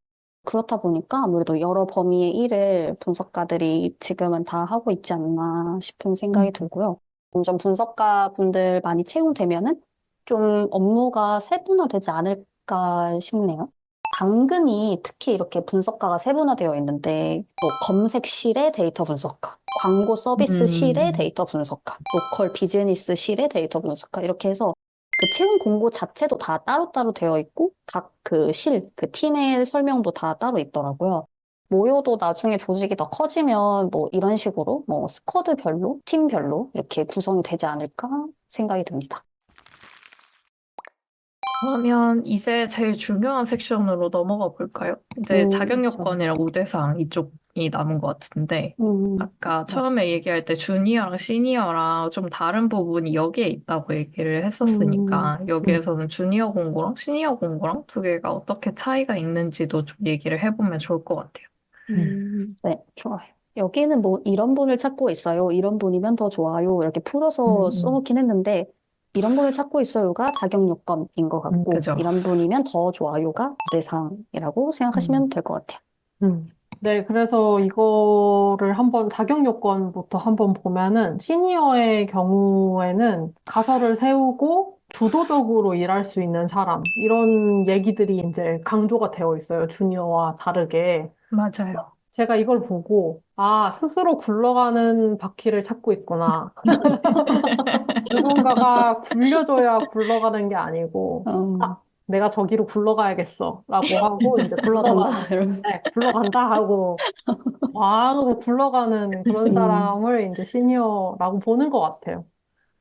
그렇다 보니까 아무래도 여러 범위의 일을 분석가들이 지금은 다 하고 있지 않나 싶은 생각이 들고요. 점점 분석가 분들 많이 채용되면은 좀 업무가 세분화되지 않을까 싶네요. 당근이 특히 이렇게 분석가가 세분화되어 있는데 뭐 검색실의 데이터 분석가, 광고 서비스실의 데이터 분석가, 로컬 비즈니스실의 데이터 분석가 이렇게 해서 그 채용 공고 자체도 다 따로따로 되어 있고 각 그 팀의 설명도 다 따로 있더라고요. 모여도 나중에 조직이 더 커지면 뭐 이런 식으로 뭐 스쿼드별로, 팀별로 이렇게 구성이 되지 않을까 생각이 듭니다. 그러면 이제 제일 중요한 섹션으로 넘어가 볼까요? 이제 자격 그렇죠. 요건이랑 우대사항 이쪽이 남은 것 같은데 아까 처음에 얘기할 때 주니어랑 시니어랑 좀 다른 부분이 여기에 있다고 얘기를 했었으니까 여기에서는 주니어 공고랑 시니어 공고랑 두 개가 어떻게 차이가 있는지도 좀 얘기를 해보면 좋을 것 같아요. 네, 좋아요. 여기는 뭐 이런 분을 찾고 있어요. 이런 분이면 더 좋아요. 이렇게 풀어서 써놓긴 했는데 이런 분을 찾고 있어요가 자격 요건인 것 같고 그죠. 이런 분이면 더 좋아요가 우대사항이라고 생각하시면 될 것 같아요. 네, 그래서 이거를 한번 자격 요건부터 한번 보면은 시니어의 경우에는 가설을 세우고 주도적으로 일할 수 있는 사람 이런 얘기들이 이제 강조가 되어 있어요. 주니어와 다르게. 맞아요. 제가 이걸 보고 스스로 굴러가는 바퀴를 찾고 있구나. 누군가가 굴려줘야 굴러가는 게 아니고 내가 저기로 굴러가야겠어 라고 하고 이제 굴러간다 이러면서. 굴러간다 하고 왕으로 굴러가는 그런 사람을 이제 시니어라고 보는 것 같아요.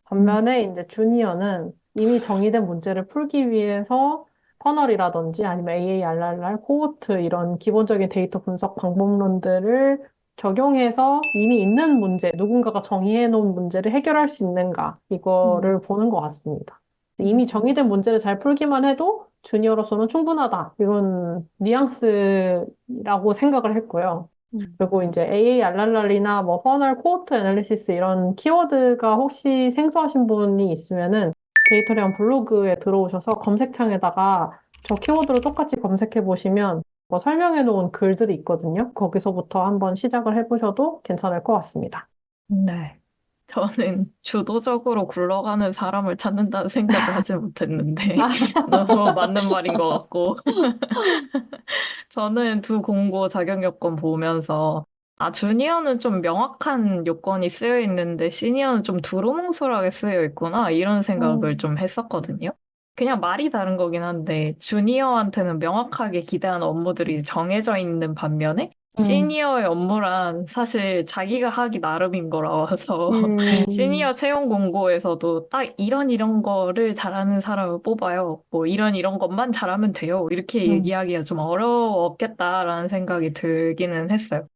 반면에 이제 주니어는 이미 정의된 문제를 풀기 위해서 퍼널이라든지 아니면 AARR, 코호트 이런 기본적인 데이터 분석 방법론들을 적용해서 이미 있는 문제, 누군가가 정의해 놓은 문제를 해결할 수 있는가 이거를 보는 것 같습니다. 이미 정의된 문제를 잘 풀기만 해도 주니어로서는 충분하다 이런 뉘앙스라고 생각을 했고요. 그리고 이제 AARR이나 뭐 퍼널 코호트 애널리시스 이런 키워드가 혹시 생소하신 분이 있으면은 데이터리언 블로그에 들어오셔서 검색창에다가 저 키워드로 똑같이 검색해 보시면 뭐 설명해 놓은 글들이 있거든요. 거기서부터 한번 시작을 해보셔도 괜찮을 것 같습니다. 네. 저는 주도적으로 굴러가는 사람을 찾는다는 생각을 하지 못했는데 너무 맞는 말인 것 같고 저는 두 공고 자격 요건 보면서 주니어는 좀 명확한 요건이 쓰여 있는데 시니어는 좀 두루뭉술하게 쓰여 있구나 이런 생각을 좀 했었거든요. 그냥 말이 다른 거긴 한데 주니어한테는 명확하게 기대하는 업무들이 정해져 있는 반면에 시니어의 업무란 사실 자기가 하기 나름인 거라서 시니어 채용 공고에서도 딱 이런 거를 잘하는 사람을 뽑아요. 뭐 이런 것만 잘하면 돼요. 이렇게 얘기하기가 좀 어려웠겠다라는 생각이 들기는 했어요.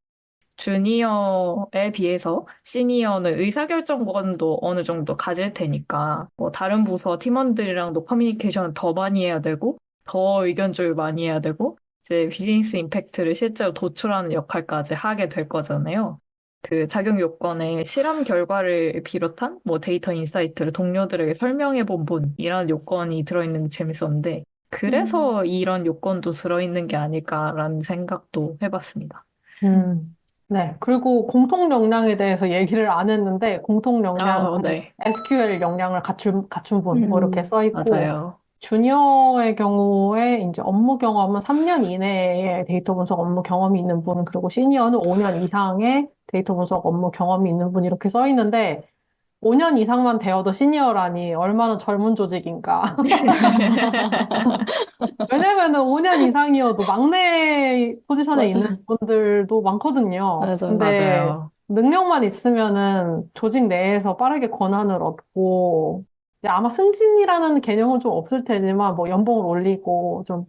주니어에 비해서 시니어는 의사결정권도 어느 정도 가질 테니까 뭐 다른 부서 팀원들이랑도 커뮤니케이션을 더 많이 해야 되고 더 의견 조율 많이 해야 되고 이제 비즈니스 임팩트를 실제로 도출하는 역할까지 하게 될 거잖아요. 그 작용 요건에 실험 결과를 비롯한 뭐 데이터 인사이트를 동료들에게 설명해 본 분이라는 요건이 들어있는 게 재밌었는데 그래서 이런 요건도 들어있는 게 아닐까라는 생각도 해봤습니다. 네. 그리고 공통 역량에 대해서 얘기를 안 했는데, 공통 역량은 네. SQL 역량을 갖춘 분, 뭐 이렇게 써 있고, 맞아요. 주니어의 경우에 이제 업무 경험은 3년 이내에 데이터 분석 업무 경험이 있는 분, 그리고 시니어는 5년 이상의 데이터 분석 업무 경험이 있는 분, 이렇게 써 있는데, 5년 이상만 되어도 시니어라니 얼마나 젊은 조직인가. 왜냐면은 5년 이상이어도 막내 포지션에 있는 맞아. 분들도 많거든요. 맞아. 근데 맞아요. 능력만 있으면은 조직 내에서 빠르게 권한을 얻고, 이제 아마 승진이라는 개념은 좀 없을 테지만, 뭐 연봉을 올리고, 좀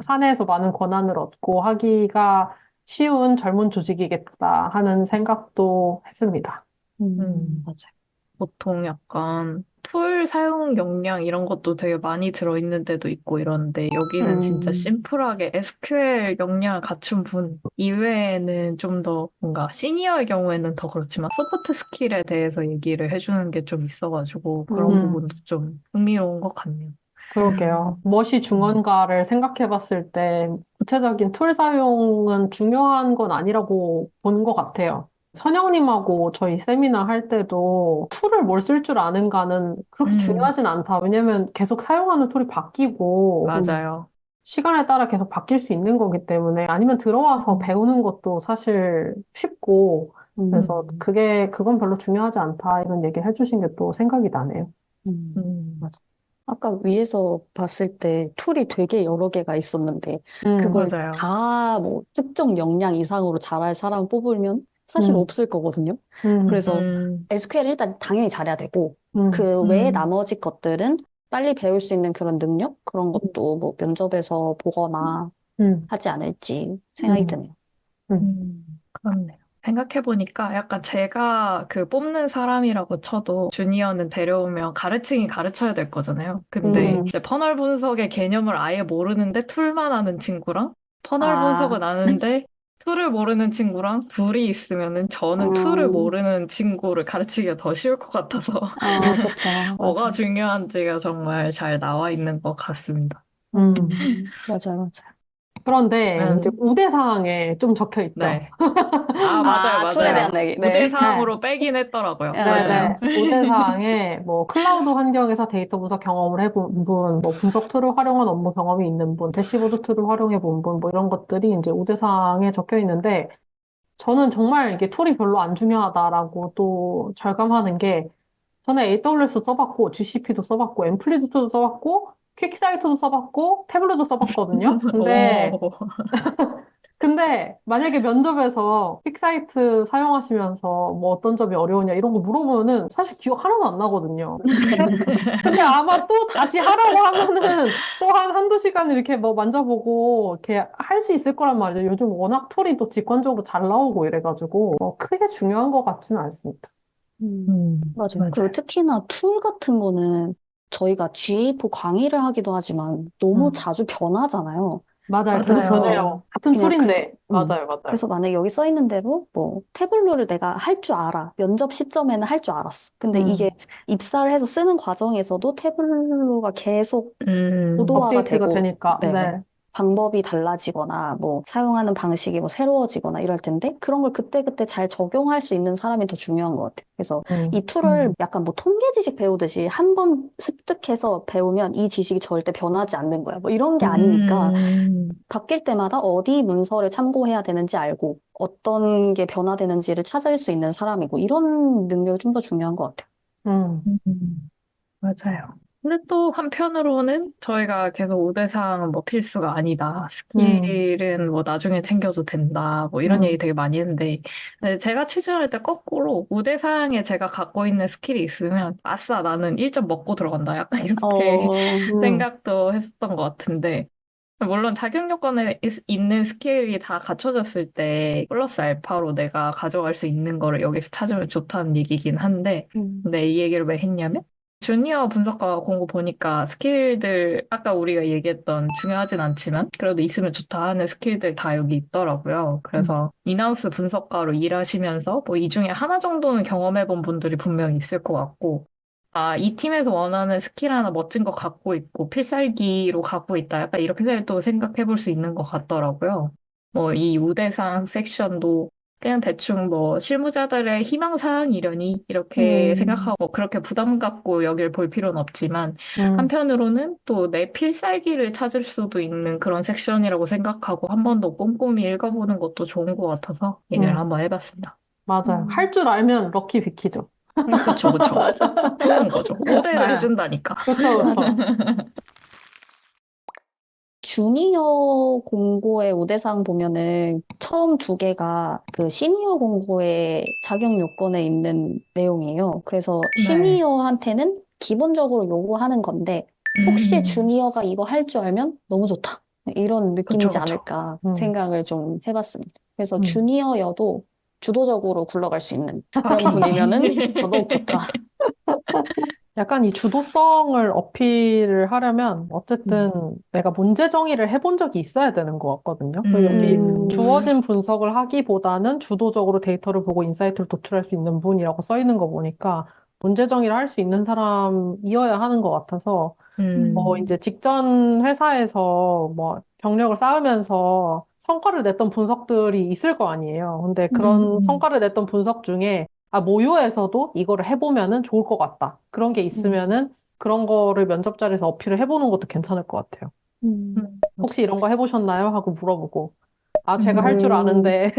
사내에서 많은 권한을 얻고 하기가 쉬운 젊은 조직이겠다 하는 생각도 했습니다. 맞아요. 보통 약간 툴 사용 역량 이런 것도 되게 많이 들어있는 데도 있고 이런데 여기는 진짜 심플하게 SQL 역량을 갖춘 분 이외에는 좀 더 뭔가 시니어의 경우에는 더 그렇지만 소프트 스킬에 대해서 얘기를 해주는 게 좀 있어가지고 그런 부분도 좀 흥미로운 것 같네요. 그러게요. 무엇이 중요한가를 생각해 봤을 때 구체적인 툴 사용은 중요한 건 아니라고 보는 것 같아요. 선영님하고 저희 세미나 할 때도 툴을 뭘 쓸 줄 아는가는 그렇게 중요하진 않다. 왜냐면 계속 사용하는 툴이 바뀌고 맞아요. 시간에 따라 계속 바뀔 수 있는 거기 때문에 아니면 들어와서 배우는 것도 사실 쉽고 그래서 그건 별로 중요하지 않다. 이런 얘기 해주신 게 또 생각이 나네요. 맞아. 아까 위에서 봤을 때 툴이 되게 여러 개가 있었는데 그걸 맞아요. 다 뭐 특정 역량 이상으로 잘할 사람 뽑으면 사실 없을 거거든요. 그래서 SQL 일단 당연히 잘해야 되고 그 외에 나머지 것들은 빨리 배울 수 있는 그런 능력? 그런 것도 뭐 면접에서 보거나 하지 않을지 생각이 드네요. 그렇네요. 생각해보니까 약간 제가 그 뽑는 사람이라고 쳐도 주니어는 데려오면 가르치긴 가르쳐야 될 거잖아요. 근데 이제 퍼널 분석의 개념을 아예 모르는데 툴만 아는 친구랑 퍼널 분석은 아는데 툴을 모르는 친구랑 둘이 있으면은 저는 툴을 모르는 친구를 가르치기가 더 쉬울 것 같아서 그쵸. 뭐가 맞아. 중요한지가 정말 잘 나와 있는 것 같습니다. 맞아요, 맞아요. 그런데 이제 우대사항에 좀 적혀 있죠. 네. 맞아요, 툴에 맞아요. 대한 얘기. 우대 네. 사항으로 빼긴 했더라고요. 맞아요. 네네. 우대사항에 뭐 클라우드 환경에서 데이터 분석 경험을 해본 분, 뭐 분석 툴을 활용한 업무 경험이 있는 분, 대시보드 툴을 활용해 본 분, 뭐 이런 것들이 이제 우대사항에 적혀 있는데 저는 정말 이게 툴이 별로 안 중요하다라고 또 절감하는 게 저는 AWS 써봤고 GCP도 써봤고 앰플리튜드도 써봤고 퀵사이트도 써봤고 태블로도 써봤거든요. 오. 근데 만약에 면접에서 퀵사이트 사용하시면서 뭐 어떤 점이 어려우냐 이런 거 물어보면은 사실 기억 하나도 안 나거든요. 근데 아마 또 다시 하라고 하면은 또 한두 시간 이렇게 뭐 만져보고 이렇게 할 수 있을 거란 말이에요. 요즘 워낙 툴이 또 직관적으로 잘 나오고 이래가지고 크게 중요한 것 같지는 않습니다. 맞아요. 그리고 특히나 툴 같은 거는 저희가 GA4 강의를 하기도 하지만 너무 자주 변하잖아요. 맞아요. 계속 맞아요. 변해요. 같은 그냥 툴인데. 그래서, 맞아요. 그래서 만약에 여기 써 있는 대로 뭐 태블로를 내가 할 줄 알아. 면접 시점에는 할 줄 알았어. 근데 이게 입사를 해서 쓰는 과정에서도 태블로가 계속 고도화가 업데이트가 되고, 되니까. 네네. 네. 방법이 달라지거나 뭐 사용하는 방식이 뭐 새로워지거나 이럴 텐데 그런 걸 그때그때 잘 적용할 수 있는 사람이 더 중요한 것 같아요. 그래서 이 툴을 약간 뭐 통계 지식 배우듯이 한 번 습득해서 배우면 이 지식이 절대 변하지 않는 거야. 뭐 이런 게 아니니까 바뀔 때마다 어디 문서를 참고해야 되는지 알고 어떤 게 변화되는지를 찾을 수 있는 사람이고 이런 능력이 좀 더 중요한 것 같아요. 맞아요. 근데 또 한편으로는 저희가 계속 우대사항은 뭐 필수가 아니다. 음. 스킬은 뭐 나중에 챙겨도 된다. 뭐 이런 얘기 되게 많이 했는데 근데 제가 취준할 때 거꾸로 우대사항에 제가 갖고 있는 스킬이 있으면 아싸 나는 1점 먹고 들어간다. 약간 이렇게 생각도 했었던 것 같은데 물론 자격 요건에 있는 스킬이 다 갖춰졌을 때 플러스 알파로 내가 가져갈 수 있는 거를 여기서 찾으면 좋다는 얘기긴 한데 근데 이 얘기를 왜 했냐면 주니어 분석가 공고 보니까 스킬들 아까 우리가 얘기했던 중요하진 않지만 그래도 있으면 좋다 하는 스킬들 다 여기 있더라고요. 그래서 인하우스 분석가로 일하시면서 뭐 이 중에 하나 정도는 경험해본 분들이 분명히 있을 것 같고 아, 이 팀에서 원하는 스킬 하나 멋진 거 갖고 있고 필살기로 갖고 있다. 약간 이렇게 또 생각해 볼 수 있는 것 같더라고요. 뭐 이 우대상 섹션도 그냥 대충 뭐 실무자들의 희망사항이려니 이렇게 생각하고 그렇게 부담 갖고 여길 볼 필요는 없지만 한편으로는 또 내 필살기를 찾을 수도 있는 그런 섹션이라고 생각하고 한 번 더 꼼꼼히 읽어보는 것도 좋은 것 같아서 얘기를 한번 해봤습니다. 맞아요. 할 줄 알면 럭키 비키죠. 그쵸, 그쵸. 좋은 거죠. 우대를 네. 해준다니까. 그쵸, 그쵸. 주니어 공고의 우대사항 보면은 처음 두 개가 그 시니어 공고의 자격 요건에 있는 내용이에요. 그래서 네. 시니어한테는 기본적으로 요구하는 건데 혹시 주니어가 이거 할 줄 알면 너무 좋다. 이런 느낌이지 그쵸, 그쵸. 않을까 음. 생각을 좀 해봤습니다. 그래서 음. 주니어여도 주도적으로 굴러갈 수 있는 그런 하긴. 분이면은 더더욱 좋다. 약간 이 주도성을 어필을 하려면 어쨌든 내가 문제 정의를 해본 적이 있어야 되는 것 같거든요. 그리고 여기 주어진 분석을 하기보다는 주도적으로 데이터를 보고 인사이트를 도출할 수 있는 분이라고 써 있는 거 보니까 문제 정의를 할 수 있는 사람이어야 하는 것 같아서 뭐 이제 직전 회사에서 뭐 경력을 쌓으면서 성과를 냈던 분석들이 있을 거 아니에요. 근데 그런 성과를 냈던 분석 중에 아, 모요에서도 이거를 해보면은 좋을 것 같다. 그런 게 있으면은 그런 거를 면접 자리에서 어필을 해보는 것도 괜찮을 것 같아요. 혹시 이런 거 해보셨나요? 하고 물어보고. 아, 제가 할 줄 아는데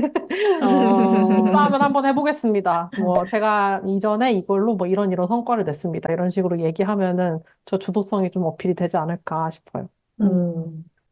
싸움은 한번 해보겠습니다. 뭐 제가 이전에 이걸로 뭐 이런 성과를 냈습니다. 이런 식으로 얘기하면은 저 주도성이 좀 어필이 되지 않을까 싶어요.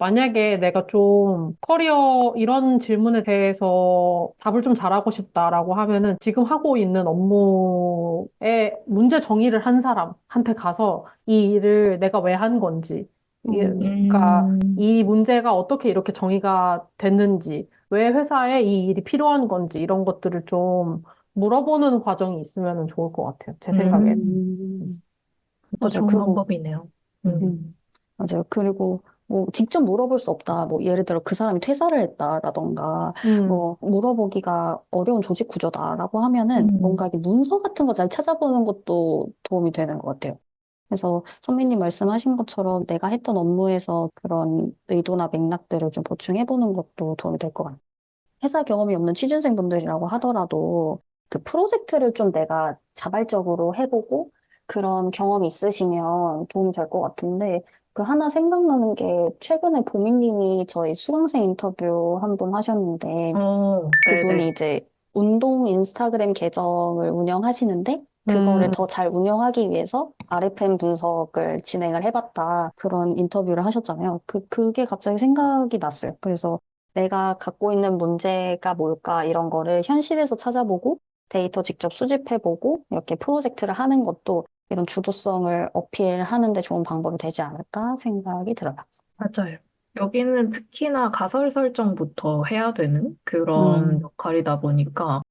만약에 내가 좀 커리어 이런 질문에 대해서 답을 좀 잘하고 싶다라고 하면은 지금 하고 있는 업무에 문제 정의를 한 사람한테 가서 이 일을 내가 왜 한 건지, 그러니까 이 문제가 어떻게 이렇게 정의가 됐는지, 왜 회사에 이 일이 필요한 건지 이런 것들을 좀 물어보는 과정이 있으면 좋을 것 같아요. 제 생각에는. 또 맞아요. 좋은 그리고 방법이네요. 맞아요. 그리고 뭐 직접 물어볼 수 없다. 뭐 예를 들어 그 사람이 퇴사를 했다라던가 뭐 물어보기가 어려운 조직 구조다라고 하면은 뭔가 이게 문서 같은 거 잘 찾아보는 것도 도움이 되는 것 같아요. 그래서 선배님 말씀하신 것처럼 내가 했던 업무에서 그런 의도나 맥락들을 좀 보충해보는 것도 도움이 될 것 같아요. 회사 경험이 없는 취준생분들이라고 하더라도 그 프로젝트를 좀 내가 자발적으로 해보고 그런 경험이 있으시면 도움이 될 것 같은데 그 하나 생각나는 게 최근에 보미님이 저희 수강생 인터뷰 한 번 하셨는데 그분이 네네. 이제 운동 인스타그램 계정을 운영하시는데 그거를 더 잘 운영하기 위해서 RFM 분석을 진행을 해봤다. 그런 인터뷰를 하셨잖아요. 그게 갑자기 생각이 났어요. 그래서 내가 갖고 있는 문제가 뭘까 이런 거를 현실에서 찾아보고 데이터 직접 수집해보고 이렇게 프로젝트를 하는 것도 이런 주도성을 어필하는 데 좋은 방법이 되지 않을까 생각이 들어요. 맞아요. 여기는 특히나 가설 설정부터 해야 되는 그런 역할이다 보니까,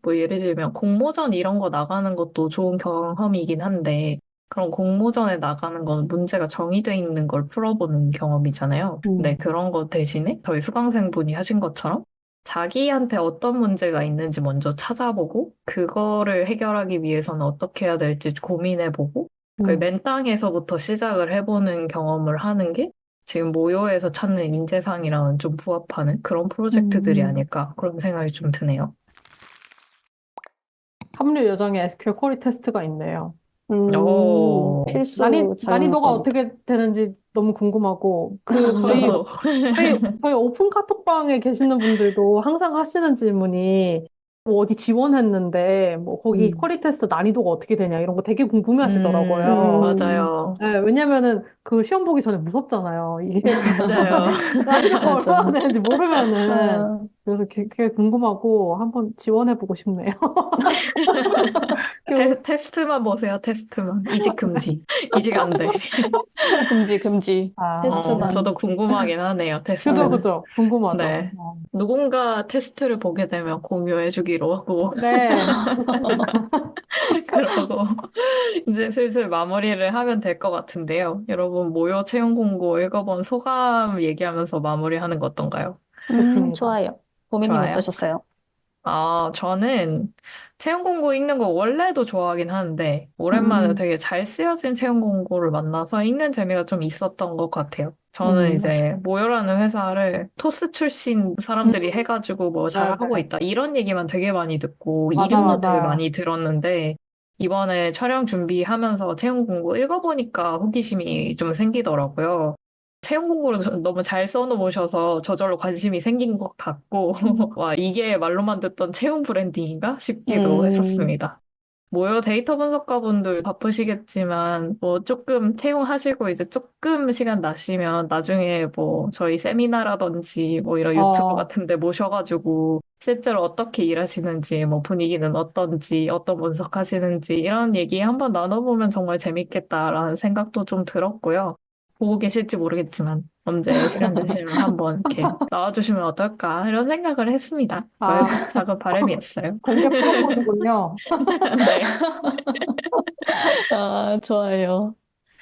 뭐 예를 들면 공모전 이런 거 나가는 것도 좋은 경험이긴 한데, 그런 공모전에 나가는 건 문제가 정의돼 있는 걸 풀어보는 경험이잖아요. 근데 그런 거 대신에 저희 수강생분이 하신 것처럼 자기한테 어떤 문제가 있는지 먼저 찾아보고, 그거를 해결하기 위해서는 어떻게 해야 될지 고민해보고, 그 맨 땅에서부터 시작을 해보는 경험을 하는 게 지금 모요에서 찾는 인재상이랑은 좀 부합하는 그런 프로젝트들이 음. 아닐까 그런 생각이 좀 드네요. 합류 여정에 SQL 쿼리 테스트가 있네요. 오, 필수 난이도가 자격요건이다. 어떻게 되는지 너무 궁금하고, 저도. 저희 오픈 카톡방에 계시는 분들도 항상 하시는 질문이, 뭐 어디 지원했는데, 뭐 거기 음. 쿼리 테스트 난이도가 어떻게 되냐, 이런 거 되게 궁금해 하시더라고요. 맞아요. 네, 왜냐면은 그 시험 보기 전에 무섭잖아요. 이게 맞아요. 난이도가 얼마나 맞아. 되는지 모르면은. 아, 그래서 그게 궁금하고 한번 지원해보고 싶네요. 그 테스트만 보세요, 테스트만. 이직 금지. 이직 안 돼. 금지. 아, 저도 테스트만. 궁금하긴 하네요, 그죠, 테스트는. 그죠. 궁금하죠. 네. 누군가 테스트를 보게 되면 공유해주기로 하고, 네, 좋습니다. 그러고, 이제 슬슬 마무리를 하면 될 것 같은데요. 여러분, 모요 채용 공고 읽어본 소감 얘기하면서 마무리하는 거 어떤가요? 좋습니다. 좋아요. 보미님 좋아요. 어떠셨어요? 저는 채용 공고 읽는 거 원래도 좋아하긴 하는데, 오랜만에 음, 되게 잘 쓰여진 채용 공고를 만나서 읽는 재미가 좀 있었던 것 같아요. 저는 맞아. 이제 모요라는 회사를 토스 출신 음, 사람들이 해가지고 뭐 네, 잘하고 네. 있다. 이런 얘기만 되게 많이 듣고, 맞아, 이름만 되게 맞아요. 많이 들었는데, 이번에 촬영 준비하면서 채용 공고 읽어보니까 호기심이 좀 생기더라고요. 채용 공고를 너무 잘 써놓으셔서 저절로 관심이 생긴 것 같고, 와, 이게 말로만 듣던 채용 브랜딩인가 싶기도 음, 했었습니다. 모요 데이터 분석가분들 바쁘시겠지만, 뭐 조금 채용하시고 이제 조금 시간 나시면 나중에 뭐 저희 세미나라든지 뭐 이런 유튜브 어, 같은 데 모셔가지고 실제로 어떻게 일하시는지, 뭐 분위기는 어떤지, 어떤 분석하시는지 이런 얘기 한번 나눠보면 정말 재밌겠다라는 생각도 좀 들었고요. 보고 계실지 모르겠지만 언제 시간 되시면 한번 이렇게 나와주시면 어떨까 이런 생각을 했습니다. 저의 아, 작은 바람이었어요. 공개 프로포즈군요. 네. 아, 좋아요.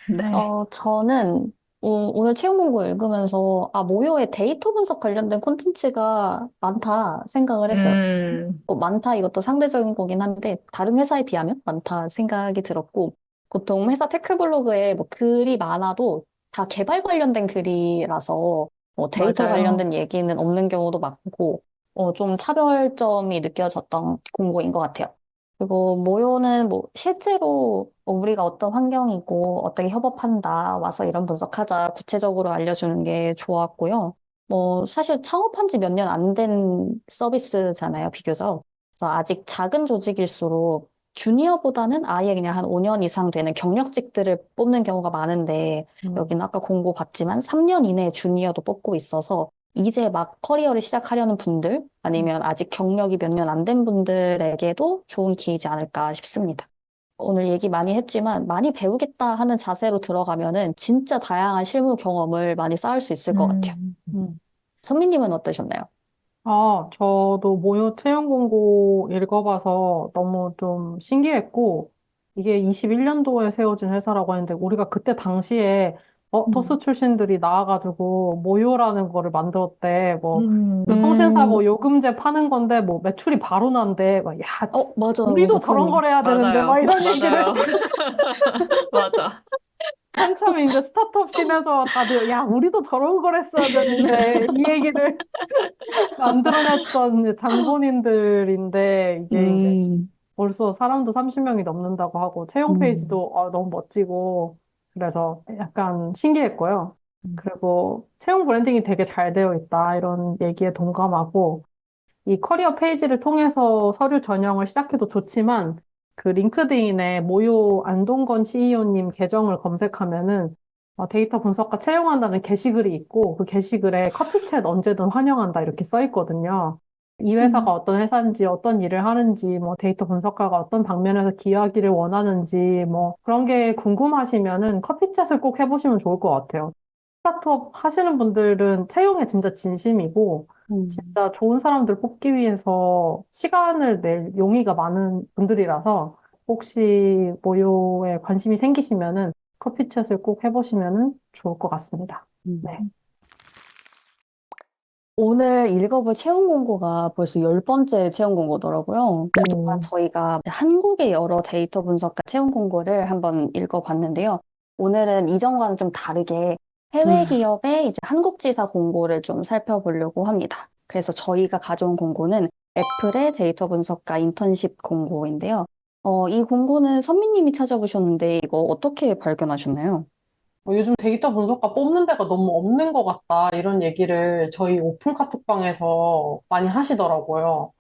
네. 저는 오늘 채용 공고 읽으면서 모요에 데이터 분석 관련된 콘텐츠가 많다 생각을 했어요. 많다 이것도 상대적인 거긴 한데 다른 회사에 비하면 많다 생각이 들었고 보통 회사 테크 블로그에 뭐 글이 많아도 다 개발 관련된 글이라서 뭐 데이터 맞아요. 관련된 얘기는 없는 경우도 많고 좀 차별점이 느껴졌던 공고인 것 같아요. 그리고 모요는 뭐 실제로 우리가 어떤 환경이고 어떻게 협업한다 와서 이런 분석하자 구체적으로 알려주는 게 좋았고요. 뭐 사실 창업한 지 몇 년 안 된 서비스잖아요, 비교적. 그래서 아직 작은 조직일수록 주니어보다는 아예 그냥 한 5년 이상 되는 경력직들을 뽑는 경우가 많은데 여기는 아까 공고 봤지만 3년 이내에 주니어도 뽑고 있어서 이제 막 커리어를 시작하려는 분들 아니면 아직 경력이 몇 년 안 된 분들에게도 좋은 기회이지 않을까 싶습니다. 오늘 얘기 많이 했지만 많이 배우겠다 하는 자세로 들어가면은 진짜 다양한 실무 경험을 많이 쌓을 수 있을 것 같아요. 음, 선미님은 어떠셨나요? 저도 모요 채용 공고 읽어봐서 너무 좀 신기했고, 이게 21년도에 세워진 회사라고 했는데, 우리가 그때 당시에, 토스 출신들이 나와가지고, 모요라는 거를 만들었대. 뭐, 음, 그 통신사 뭐 요금제 파는 건데, 뭐, 매출이 바로 난대. 막, 야, 맞아, 우리도 저런 그런 걸 해야 되는데, 맞아요. 막 이런 얘기를 맞아요. 맞아. 한참 이제 스타트업 씬에서 다들, 야, 우리도 저런 걸 했어야 되는데, 이 얘기를 만들어냈던 이제 장본인들인데, 이게 이제 음, 벌써 사람도 30명이 넘는다고 하고, 채용 음, 페이지도 너무 멋지고, 그래서 약간 신기했고요. 그리고 채용 브랜딩이 되게 잘 되어 있다, 이런 얘기에 동감하고, 이 커리어 페이지를 통해서 서류 전형을 시작해도 좋지만, 그 링크드인에 모요 안동건 CEO님 계정을 검색하면은 데이터 분석가 채용한다는 게시글이 있고 그 게시글에 커피챗 언제든 환영한다 이렇게 써 있거든요. 이 회사가 어떤 회사인지 어떤 일을 하는지 뭐 데이터 분석가가 어떤 방면에서 기여하기를 원하는지 뭐 그런 게 궁금하시면은 커피챗을 꼭 해보시면 좋을 것 같아요. 스타트업 하시는 분들은 채용에 진짜 진심이고 음. 진짜 좋은 사람들 뽑기 위해서 시간을 낼 용의가 많은 분들이라서 혹시 모요에 관심이 생기시면은 커피챗을 꼭 해보시면은 좋을 것 같습니다. 네. 오늘 읽어볼 채용 공고가 벌써 10번째 채용 공고더라고요. 그동안 저희가 한국의 여러 데이터 분석가 채용 공고를 한번 읽어봤는데요. 오늘은 이전과는 좀 다르게 해외 기업의 이제 한국 지사 공고를 좀 살펴보려고 합니다. 그래서 저희가 가져온 공고는 애플의 데이터 분석가 인턴십 공고인데요. 이 공고는 선미님이 찾아보셨는데 이거 어떻게 발견하셨나요? 요즘 데이터 분석가 뽑는 데가 너무 없는 것 같다, 이런 얘기를 저희 오픈 카톡방에서 많이 하시더라고요.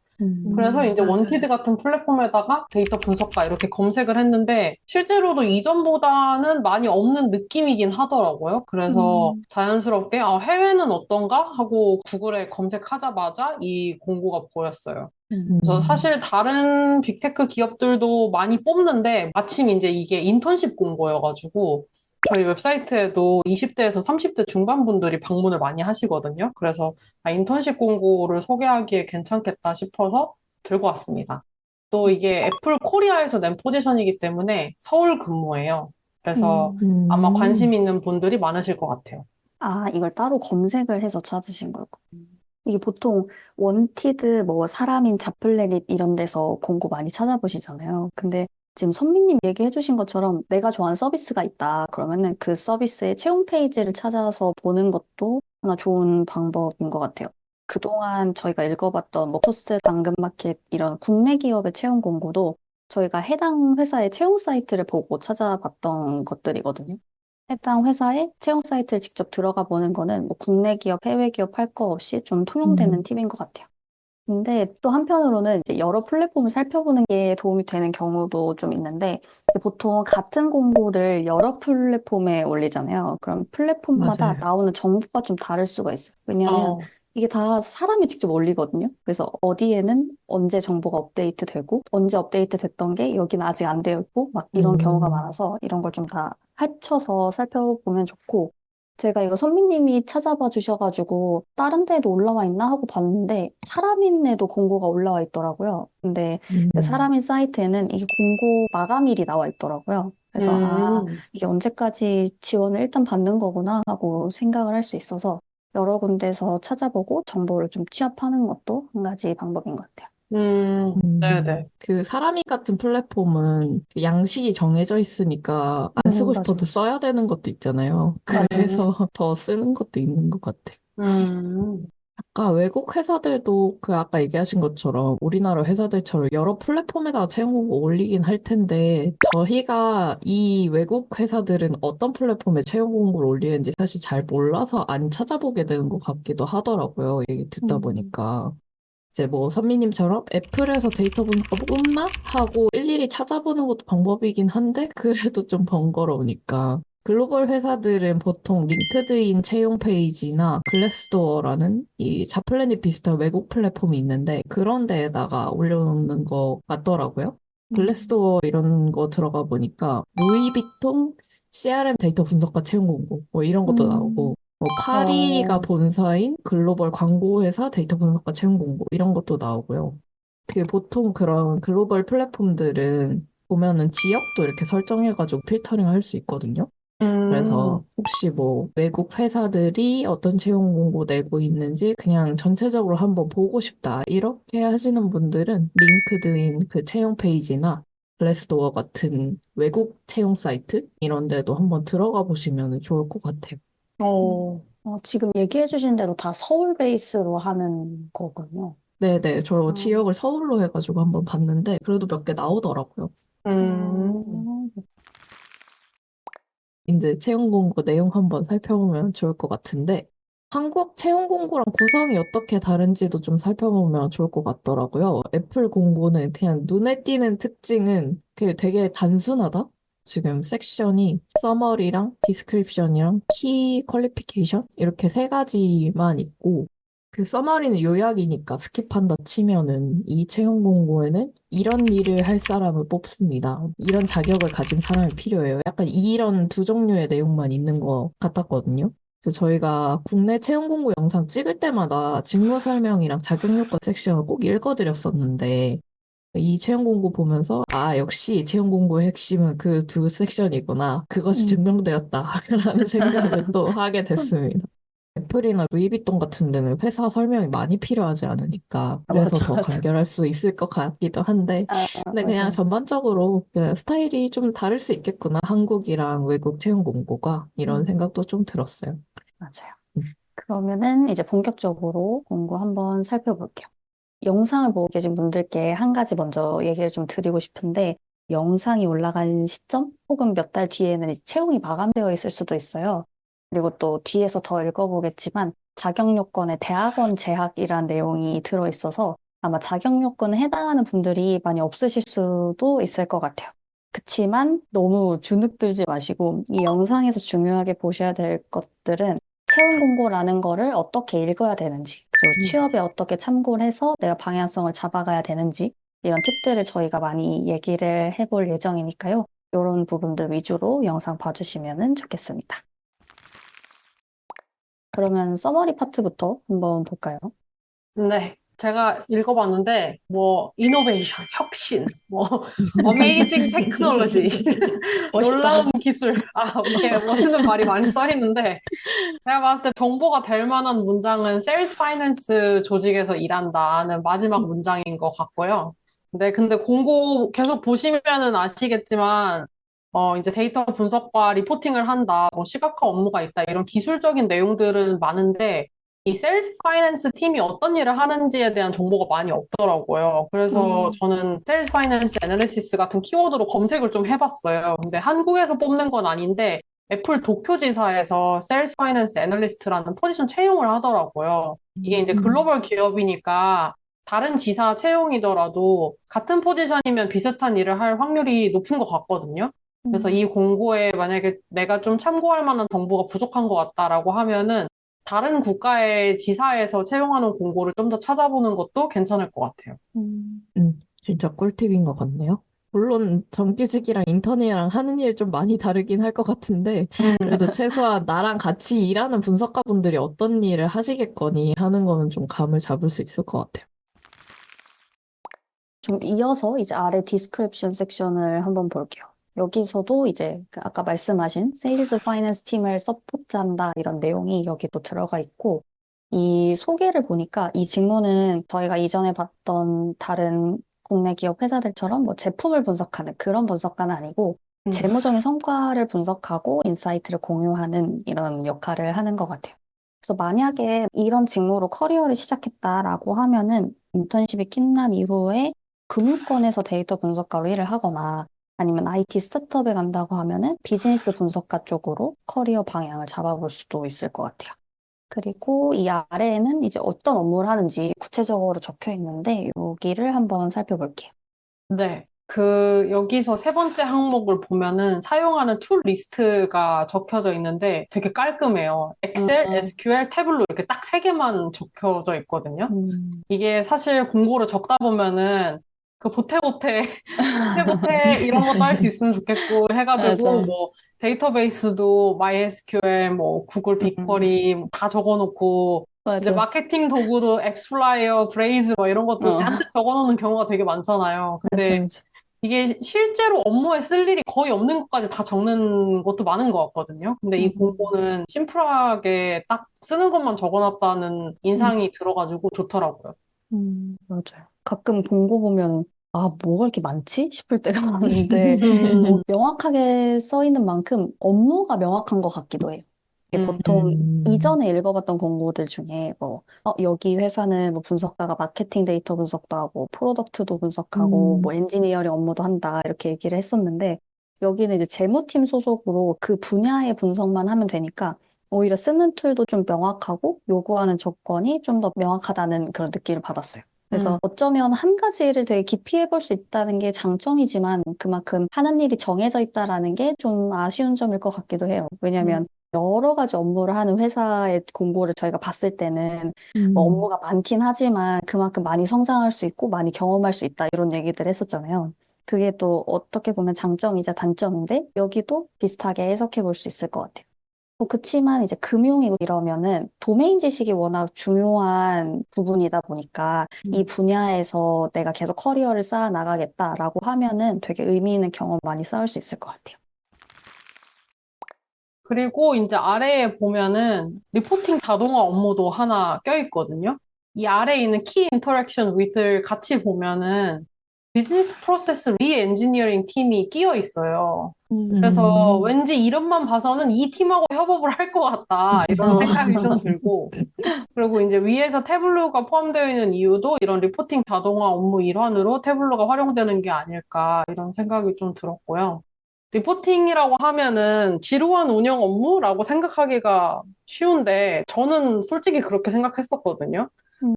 그래서 이제 맞아요. 원티드 같은 플랫폼에다가 데이터 분석가 이렇게 검색을 했는데 실제로도 이전보다는 많이 없는 느낌이긴 하더라고요. 그래서 자연스럽게 해외는 어떤가 하고 구글에 검색하자마자 이 공고가 보였어요. 그래서 사실 다른 빅테크 기업들도 많이 뽑는데 마침 이제 이게 인턴십 공고여가지고 저희 웹사이트에도 20대에서 30대 중반분들이 방문을 많이 하시거든요. 그래서 인턴십 공고를 소개하기에 괜찮겠다 싶어서 들고 왔습니다. 또 이게 애플 코리아에서 낸 포지션이기 때문에 서울 근무예요. 그래서 아마 관심 있는 분들이 많으실 것 같아요. 아, 이걸 따로 검색을 해서 찾으신 거고. 이게 보통 원티드 뭐 사람인 잡플래닛 이런 데서 공고 많이 찾아보시잖아요. 근데 지금 선미님 얘기해 주신 것처럼 내가 좋아하는 서비스가 있다. 그러면은 그 서비스의 채용 페이지를 찾아서 보는 것도 하나 좋은 방법인 것 같아요. 그동안 저희가 읽어봤던 뭐 토스, 당근마켓 이런 국내 기업의 채용 공고도 저희가 해당 회사의 채용 사이트를 보고 찾아봤던 것들이거든요. 해당 회사의 채용 사이트에 직접 들어가 보는 거는 뭐 국내 기업, 해외 기업 할 거 없이 좀 통용되는 팁인 것 같아요. 근데 또 한편으로는 이제 여러 플랫폼을 살펴보는 게 도움이 되는 경우도 좀 있는데 보통 같은 공고를 여러 플랫폼에 올리잖아요. 그럼 플랫폼마다 맞아요. 나오는 정보가 좀 다를 수가 있어요. 왜냐하면 어, 이게 다 사람이 직접 올리거든요. 그래서 어디에는 언제 정보가 업데이트 되고 언제 업데이트 됐던 게 여기는 아직 안 되어 있고 막 이런 경우가 많아서 이런 걸 좀 다 합쳐서 살펴보면 좋고 제가 이거 선미님이 찾아봐 주셔가지고 다른 데도 올라와 있나 하고 봤는데 사람인에도 공고가 올라와 있더라고요. 근데 그 사람인 사이트에는 이게 공고 마감일이 나와 있더라고요. 그래서 이게 언제까지 지원을 일단 받는 거구나 하고 생각을 할 수 있어서 여러 군데서 찾아보고 정보를 좀 취합하는 것도 한 가지 방법인 것 같아요. 네네. 그 사람이 같은 플랫폼은 그 양식이 정해져 있으니까 안 쓰고 맞아, 싶어도 맞아. 써야 되는 것도 있잖아요. 맞아, 그래서 맞아. 더 쓰는 것도 있는 것 같아. 음, 아까 외국 회사들도 그 아까 얘기하신 것처럼 우리나라 회사들처럼 여러 플랫폼에다가 채용 공고 올리긴 할 텐데 저희가 이 외국 회사들은 어떤 플랫폼에 채용 공고를 올리는지 사실 잘 몰라서 안 찾아보게 되는 것 같기도 하더라고요. 얘기 듣다 음, 보니까. 이제 뭐 선미님처럼 애플에서 데이터 분석 뽑나? 하고 일일이 찾아보는 것도 방법이긴 한데 그래도 좀 번거로우니까. 글로벌 회사들은 보통 링크드인 채용 페이지나 글래스도어라는 이 자플래닛 비슷한 외국 플랫폼이 있는데 그런 데에다가 올려놓는 것 같더라고요. 글래스도어 이런 거 들어가 보니까 루이비통 CRM 데이터 분석과 채용 공고 뭐 이런 것도 음, 나오고 뭐 파리가 어, 본사인 글로벌 광고회사 데이터 분석과 채용 공고 이런 것도 나오고요. 그 보통 그런 글로벌 플랫폼들은 보면은 지역도 이렇게 설정해가지고 필터링 할 수 있거든요. 그래서 음, 혹시 뭐 외국 회사들이 어떤 채용 공고 내고 있는지 그냥 전체적으로 한번 보고 싶다. 이렇게 하시는 분들은 링크드인 그 채용 페이지나 글래스도어 같은 외국 채용 사이트 이런 데도 한번 들어가 보시면 좋을 것 같아요. 어, 지금 얘기해 주신 대로 다 서울 베이스로 하는 거군요. 네네, 저 아, 지역을 서울로 해가지고 한번 봤는데 그래도 몇 개 나오더라고요. 음, 이제 채용 공고 내용 한번 살펴보면 좋을 것 같은데, 한국 채용 공고랑 구성이 어떻게 다른지도 좀 살펴보면 좋을 것 같더라고요. 애플 공고는 그냥 눈에 띄는 특징은 그게 되게 단순하다? 지금 섹션이 서머리랑 디스크립션이랑 키 퀄리피케이션 이렇게 세 가지만 있고 그 서머리는 요약이니까 스킵한다 치면은 이 채용 공고에는 이런 일을 할 사람을 뽑습니다. 이런 자격을 가진 사람이 필요해요. 약간 이런 두 종류의 내용만 있는 것 같았거든요. 그래서 저희가 국내 채용 공고 영상 찍을 때마다 직무 설명이랑 자격 요건 섹션을 꼭 읽어드렸었는데 이 채용 공고 보면서 아 역시 채용 공고의 핵심은 그 두 섹션이구나. 그것이 음, 증명되었다라는 생각을 또 하게 됐습니다. 애플이나 루이비통 같은 데는 회사 설명이 많이 필요하지 않으니까 그래서 맞아, 더 맞아. 간결할 수 있을 것 같기도 한데 근데 그냥 맞아요. 전반적으로 그냥 스타일이 좀 다를 수 있겠구나. 한국이랑 외국 채용 공고가 이런 음, 생각도 좀 들었어요. 맞아요. 음. 그러면은 이제 본격적으로 공고 한번 살펴볼게요. 영상을 보고 계신 분들께 한 가지 먼저 얘기를 좀 드리고 싶은데, 영상이 올라간 시점 혹은 몇 달 뒤에는 이제 채용이 마감되어 있을 수도 있어요. 그리고 또 뒤에서 더 읽어보겠지만, 자격 요건에 대학원 재학이라는 내용이 들어있어서 아마 자격 요건에 해당하는 분들이 많이 없으실 수도 있을 것 같아요. 그치만 너무 주눅들지 마시고, 이 영상에서 중요하게 보셔야 될 것들은 채용 공고라는 거를 어떻게 읽어야 되는지, 그리고 취업에 어떻게 참고를 해서 내가 방향성을 잡아가야 되는지, 이런 팁들을 저희가 많이 얘기를 해볼 예정이니까요. 이런 부분들 위주로 영상 봐주시면 좋겠습니다. 그러면 서머리 파트부터 한번 볼까요? 네, 제가 읽어봤는데, 뭐, 이노베이션, 혁신, 뭐, 어메이징 테크놀로지, 멋있다. 놀라운 기술, 네, 멋있는 말이 많이 써 있는데, 제가 봤을 때 정보가 될 만한 문장은 세일즈 파이낸스 조직에서 일한다는 마지막 문장인 것 같고요. 네, 근데 공고 계속 보시면은 아시겠지만, 이제 데이터 분석과 리포팅을 한다, 뭐 시각화 업무가 있다, 이런 기술적인 내용들은 많은데, 이 세일즈 파이낸스 팀이 어떤 일을 하는지에 대한 정보가 많이 없더라고요. 그래서 저는 세일즈 파이낸스 애널리시스 같은 키워드로 검색을 좀 해봤어요. 근데 한국에서 뽑는 건 아닌데, 애플 도쿄 지사에서 세일즈 파이낸스 애널리스트라는 포지션 채용을 하더라고요. 이게 이제 글로벌 기업이니까 다른 지사 채용이더라도 같은 포지션이면 비슷한 일을 할 확률이 높은 것 같거든요. 그래서 이 공고에 만약에 내가 좀 참고할 만한 정보가 부족한 것 같다라고 하면은 다른 국가의 지사에서 채용하는 공고를 좀 더 찾아보는 것도 괜찮을 것 같아요. 진짜 꿀팁인 것 같네요. 물론 정규직이랑 인턴이랑 하는 일 좀 많이 다르긴 할 것 같은데 그래도 최소한 나랑 같이 일하는 분석가 분들이 어떤 일을 하시겠거니 하는 거는 좀 감을 잡을 수 있을 것 같아요. 좀 이어서 이제 아래 디스크립션 섹션을 한번 볼게요. 여기서도 이제 그 아까 말씀하신 세일즈 파이낸스 팀을 서포트한다 이런 내용이 여기도 들어가 있고 이 소개를 보니까 이 직무는 저희가 이전에 봤던 다른 국내 기업 회사들처럼 뭐 제품을 분석하는 그런 분석가는 아니고 재무적인 성과를 분석하고 인사이트를 공유하는 이런 역할을 하는 것 같아요. 그래서 만약에 이런 직무로 커리어를 시작했다라고 하면은 인턴십이 끝난 이후에 금융권에서 데이터 분석가로 일을 하거나 아니면 IT 스타트업에 간다고 하면은 비즈니스 분석가 쪽으로 커리어 방향을 잡아볼 수도 있을 것 같아요. 그리고 이 아래에는 이제 어떤 업무를 하는지 구체적으로 적혀 있는데 여기를 한번 살펴볼게요. 네. 여기서 세 번째 항목을 보면은 사용하는 툴 리스트가 적혀져 있는데 되게 깔끔해요. 엑셀, SQL, 태블로 이렇게 딱 세 개만 적혀져 있거든요. 이게 사실 공고를 적다 보면은 그 보태보태, 보태보태 이런 것도 할 수 있으면 좋겠고 해가지고 맞아. 뭐 데이터베이스도 MySQL, 뭐 구글 빅쿼리 다 적어놓고 이제 맞아. 마케팅 도구도 앱스플라이어, 브레이즈 뭐 이런 것도 어, 잔뜩 적어놓는 경우가 되게 많잖아요. 맞아, 근데 맞아. 이게 실제로 업무에 쓸 일이 거의 없는 것까지 다 적는 것도 많은 것 같거든요. 근데 이 공고는 심플하게 딱 쓰는 것만 적어놨다는 인상이 들어가지고 좋더라고요. 맞아요. 가끔 공고 보면, 아, 뭐가 이렇게 많지? 싶을 때가 많은데, 명확하게 써 있는 만큼 업무가 명확한 것 같기도 해요. 이게 보통 이전에 읽어봤던 공고들 중에 여기 회사는 뭐 분석가가 마케팅 데이터 분석도 하고, 프로덕트도 분석하고, 뭐 엔지니어링 업무도 한다, 이렇게 얘기를 했었는데, 여기는 이제 재무팀 소속으로 그 분야의 분석만 하면 되니까, 오히려 쓰는 툴도 좀 명확하고 요구하는 조건이 좀 더 명확하다는 그런 느낌을 받았어요. 그래서 어쩌면 한 가지 일을 되게 깊이 해볼 수 있다는 게 장점이지만 그만큼 하는 일이 정해져 있다라는 게 좀 아쉬운 점일 것 같기도 해요. 왜냐하면 여러 가지 업무를 하는 회사의 공고를 저희가 봤을 때는 뭐 업무가 많긴 하지만 그만큼 많이 성장할 수 있고 많이 경험할 수 있다 이런 얘기들 했었잖아요. 그게 또 어떻게 보면 장점이자 단점인데 여기도 비슷하게 해석해 볼 수 있을 것 같아요. 그치만 이제 금융이고 이러면은 도메인 지식이 워낙 중요한 부분이다 보니까 이 분야에서 내가 계속 커리어를 쌓아 나가겠다라고 하면은 되게 의미 있는 경험 많이 쌓을 수 있을 것 같아요. 그리고 이제 아래에 보면은 리포팅 자동화 업무도 하나 껴있거든요. 이 아래에 있는 키 인터랙션 with를 같이 보면은 비즈니스 프로세스 리엔지니어링 팀이 끼어 있어요. 그래서 왠지 이름만 봐서는 이 팀하고 협업을 할 것 같다, 이런 생각이 좀 들고. 그리고 이제 위에서 태블로가 포함되어 있는 이유도 이런 리포팅 자동화 업무 일환으로 태블로가 활용되는 게 아닐까, 이런 생각이 좀 들었고요. 리포팅이라고 하면은 지루한 운영 업무라고 생각하기가 쉬운데 저는 솔직히 그렇게 생각했었거든요.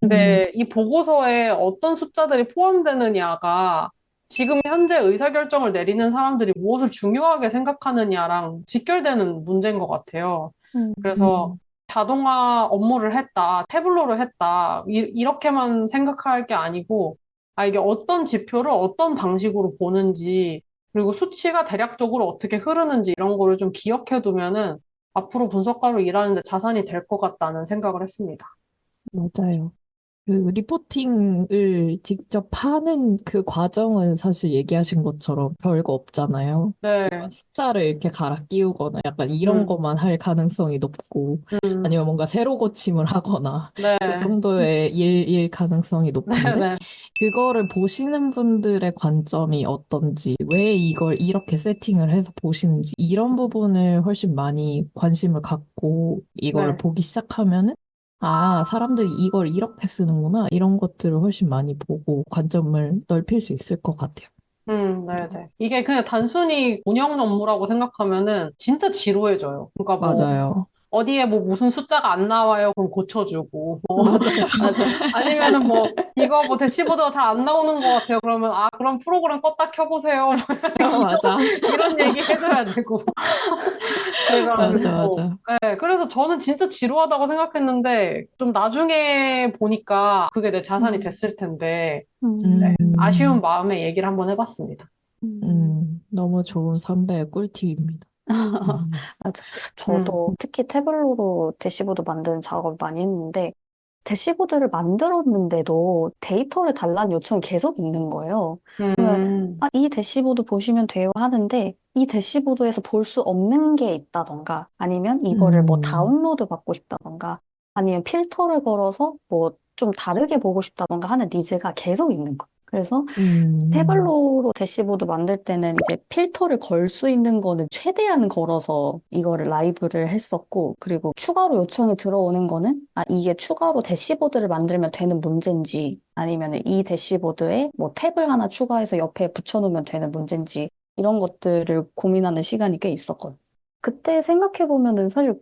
근데 이 보고서에 어떤 숫자들이 포함되느냐가 지금 현재 의사결정을 내리는 사람들이 무엇을 중요하게 생각하느냐랑 직결되는 문제인 것 같아요. 그래서 자동화 업무를 했다, 태블로를 했다, 이렇게만 생각할 게 아니고, 아, 이게 어떤 지표를 어떤 방식으로 보는지, 그리고 수치가 대략적으로 어떻게 흐르는지 이런 거를 좀 기억해 두면은 앞으로 분석가로 일하는데 자산이 될 것 같다는 생각을 했습니다. 맞아요. 그 리포팅을 직접 하는 그 과정은 사실 얘기하신 것처럼 별거 없잖아요. 네. 뭔가 숫자를 이렇게 갈아 끼우거나 약간 이런 음. 것만 할 가능성이 높고 아니면 뭔가 세로 고침을 하거나 네. 그 정도의 일일 가능성이 높은데 네. 그거를 보시는 분들의 관점이 어떤지, 왜 이걸 이렇게 세팅을 해서 보시는지 이런 부분을 훨씬 많이 관심을 갖고 이거를 네. 보기 시작하면은 아, 사람들이 이걸 이렇게 쓰는구나. 이런 것들을 훨씬 많이 보고 관점을 넓힐 수 있을 것 같아요. 네네. 이게 그냥 단순히 운영 업무라고 생각하면은 진짜 지루해져요. 그러니까 뭐, 맞아요. 어디에 뭐 무슨 숫자가 안 나와요. 그럼 고쳐주고. 뭐, 맞아요. 아니면은 뭐, 이거 뭐 대시보드가 잘 안 나오는 것 같아요. 그러면, 아, 그럼 프로그램 껐다 켜보세요. 맞아. 이런 얘기 해줘야 되고. 맞아, 그래가지고, 맞아. 네, 그래서 저는 진짜 지루하다고 생각했는데, 좀 나중에 보니까 그게 내 자산이 됐을 텐데, 네, 아쉬운 마음에 얘기를 한번 해봤습니다. 너무 좋은 선배의 꿀팁입니다. 맞아. 저도 특히 태블로로 대시보드 만드는 작업을 많이 했는데, 대시보드를 만들었는데도 데이터를 달라는 요청이 계속 있는 거예요. 그러면, 음, 이 대시보드 보시면 돼요 하는데, 이 대시보드에서 볼 수 없는 게 있다던가, 아니면 이거를 뭐 다운로드 받고 싶다던가, 아니면 필터를 걸어서 뭐 좀 다르게 보고 싶다던가 하는 니즈가 계속 있는 거예요. 그래서 태블로로 대시보드 만들 때는 이제 필터를 걸 수 있는 거는 최대한 걸어서 이거를 라이브를 했었고, 그리고 추가로 요청이 들어오는 거는, 이게 추가로 대시보드를 만들면 되는 문제인지, 아니면 이 대시보드에 뭐 탭을 하나 추가해서 옆에 붙여놓으면 되는 문제인지, 이런 것들을 고민하는 시간이 꽤 있었거든요. 그때 생각해보면은 사실,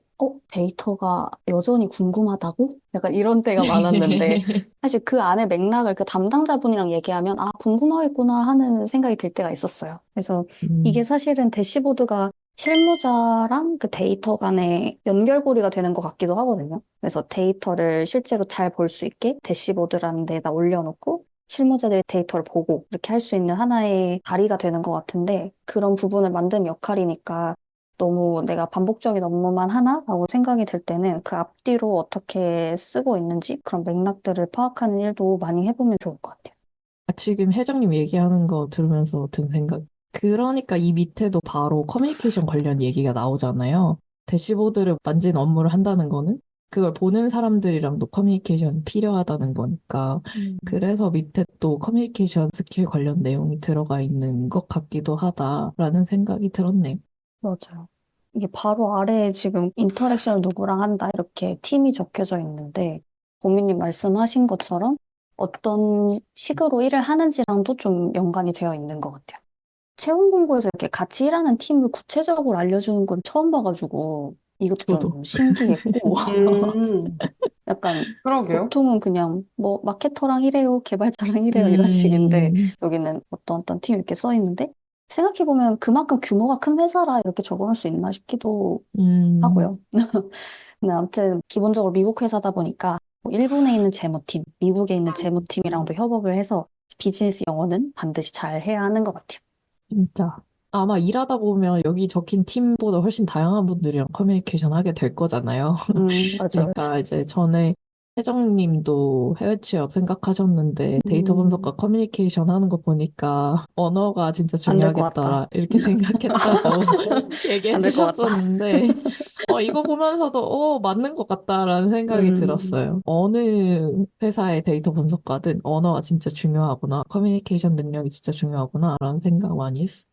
데이터가 여전히 궁금하다고? 약간 이런 때가 많았는데, 사실 그 안에 맥락을 그 담당자분이랑 얘기하면, 궁금하겠구나 하는 생각이 들 때가 있었어요. 그래서 이게 사실은 대시보드가 실무자랑 그 데이터 간의 연결고리가 되는 것 같기도 하거든요. 그래서 데이터를 실제로 잘 볼 수 있게 대시보드라는 데다 올려놓고, 실무자들이 데이터를 보고 이렇게 할 수 있는 하나의 다리가 되는 것 같은데, 그런 부분을 만드는 역할이니까 너무 내가 반복적인 업무만 하나라고 생각이 들 때는 그 앞뒤로 어떻게 쓰고 있는지 그런 맥락들을 파악하는 일도 많이 해보면 좋을 것 같아요. 지금 혜정님 얘기하는 거 들으면서 든 생각. 그러니까 이 밑에도 바로 커뮤니케이션 관련 얘기가 나오잖아요. 대시보드를 만진 업무를 한다는 거는 그걸 보는 사람들이랑도 커뮤니케이션이 필요하다는 거니까. 그래서 밑에 또 커뮤니케이션 스킬 관련 내용이 들어가 있는 것 같기도 하다라는 생각이 들었네요. 맞아요. 이게 바로 아래에 지금 인터랙션을 누구랑 한다 이렇게 팀이 적혀져 있는데 고민님 말씀하신 것처럼 어떤 식으로 일을 하는지랑도 좀 연관이 되어 있는 것 같아요. 채용 공고에서 이렇게 같이 일하는 팀을 구체적으로 알려주는 건 처음 봐가지고 이것도 저도. 좀 신기했고 약간 그러게요. 보통은 그냥 뭐 마케터랑 이래요, 개발자랑 이래요 이런 식인데 여기는 어떤 팀 이렇게 써 있는데 생각해보면 그만큼 규모가 큰 회사라 이렇게 적어놓을 수 있나 싶기도 하고요. 근데 아무튼 기본적으로 미국 회사다 보니까 뭐 일본에 있는 재무팀, 미국에 있는 재무팀이랑도 협업을 해서 비즈니스 영어는 반드시 잘 해야 하는 것 같아요. 진짜. 아마 일하다 보면 여기 적힌 팀보다 훨씬 다양한 분들이랑 커뮤니케이션 하게 될 거잖아요. 맞아요. 그러니까 이제 전에 혜정님도 해외 취업 생각하셨는데 데이터 분석과 커뮤니케이션 하는 거 보니까 언어가 진짜 안 될 것 같다. 중요하겠다 이렇게 생각했다고 얘기해 안 될 것 같다. 주셨었는데 이거 보면서도 맞는 것 같다라는 생각이 들었어요. 어느 회사의 데이터 분석가든 언어가 진짜 중요하구나, 커뮤니케이션 능력이 진짜 중요하구나라는 생각 많이 했어.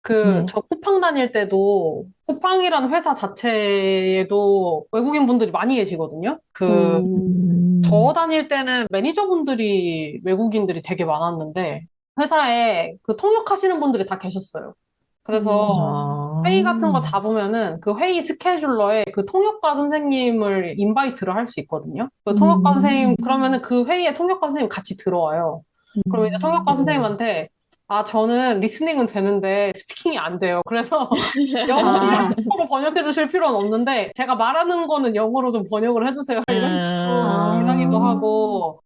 네. 저 쿠팡 다닐 때도 쿠팡이라는 회사 자체에도 외국인 분들이 많이 계시거든요. 저 다닐 때는 매니저분들이 외국인들이 되게 많았는데 회사에 그 통역하시는 분들이 다 계셨어요. 그래서 회의 같은 거 잡으면은 그 회의 스케줄러에 그 통역가 선생님을 인바이트를 할 수 있거든요. 그 통역가 선생님, 그러면은 그 회의에 통역가 선생님 같이 들어와요. 그럼 이제 통역가 선생님한테 저는 리스닝은 되는데 스피킹이 안 돼요. 그래서 영어로 번역해 주실 필요는 없는데 제가 말하는 거는 영어로 좀 번역을 해주세요. 이런 식으로 일하기도 하고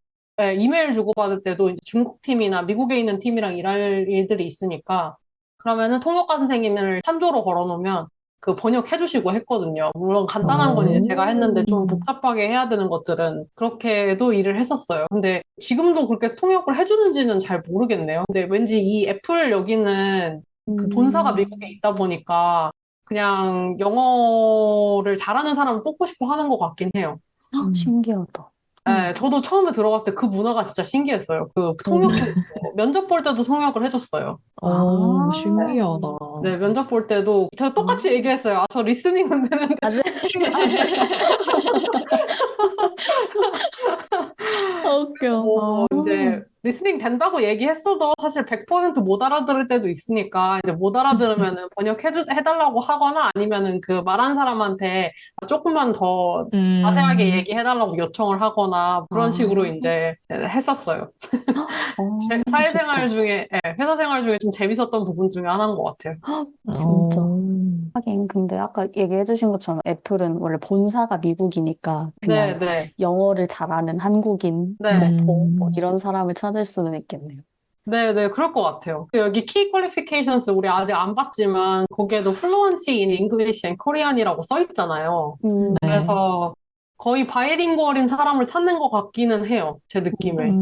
이메일 주고받을 때도 이제 중국 팀이나 미국에 있는 팀이랑 일할 일들이 있으니까 그러면은 통역가 선생님을 참조로 걸어놓으면 그 번역해 주시고 했거든요. 물론 간단한 건 이제 제가 했는데 좀 복잡하게 해야 되는 것들은 그렇게도 일을 했었어요. 근데 지금도 그렇게 통역을 해주는지는 잘 모르겠네요. 근데 왠지 이 애플 여기는 그 본사가 미국에 있다 보니까 그냥 영어를 잘하는 사람을 뽑고 싶어 하는 것 같긴 해요. 신기하다. 네, 저도 처음에 들어갔을 때 그 문화가 진짜 신기했어요. 그 통역, 면접 볼 때도 통역을 해줬어요. 신기하다. 네, 면접 볼 때도 저 똑같이 얘기했어요. 저 리스닝은 되는데 스피킹은 안 돼요. 웃겨. 이제 리스닝 된다고 얘기했어도 사실 100%못 알아들을 때도 있으니까 이제 못 알아들으면은 해달라고 하거나 아니면은 그 말한 사람한테 조금만 더 자세하게 얘기해달라고 요청을 하거나 그런 식으로 이제 했었어요. 사회생활 중에, 회사 생활 중에 좀 재밌었던 부분 중에 하나인 것 같아요. 진짜. 하긴, 근데 아까 얘기해주신 것처럼 애플은 원래 본사가 미국이니까 그냥 네. 영어를 잘하는 한국인, 네. 교포, 뭐 이런 사람을 찾을 수는 있겠네요. 네, 그럴 것 같아요. 여기 Key Qualifications 우리 아직 안 봤지만 거기에도 Fluency in English and Korean이라고 써 있잖아요. 네. 그래서 거의 바이링구얼인 사람을 찾는 것 같기는 해요. 제 느낌에.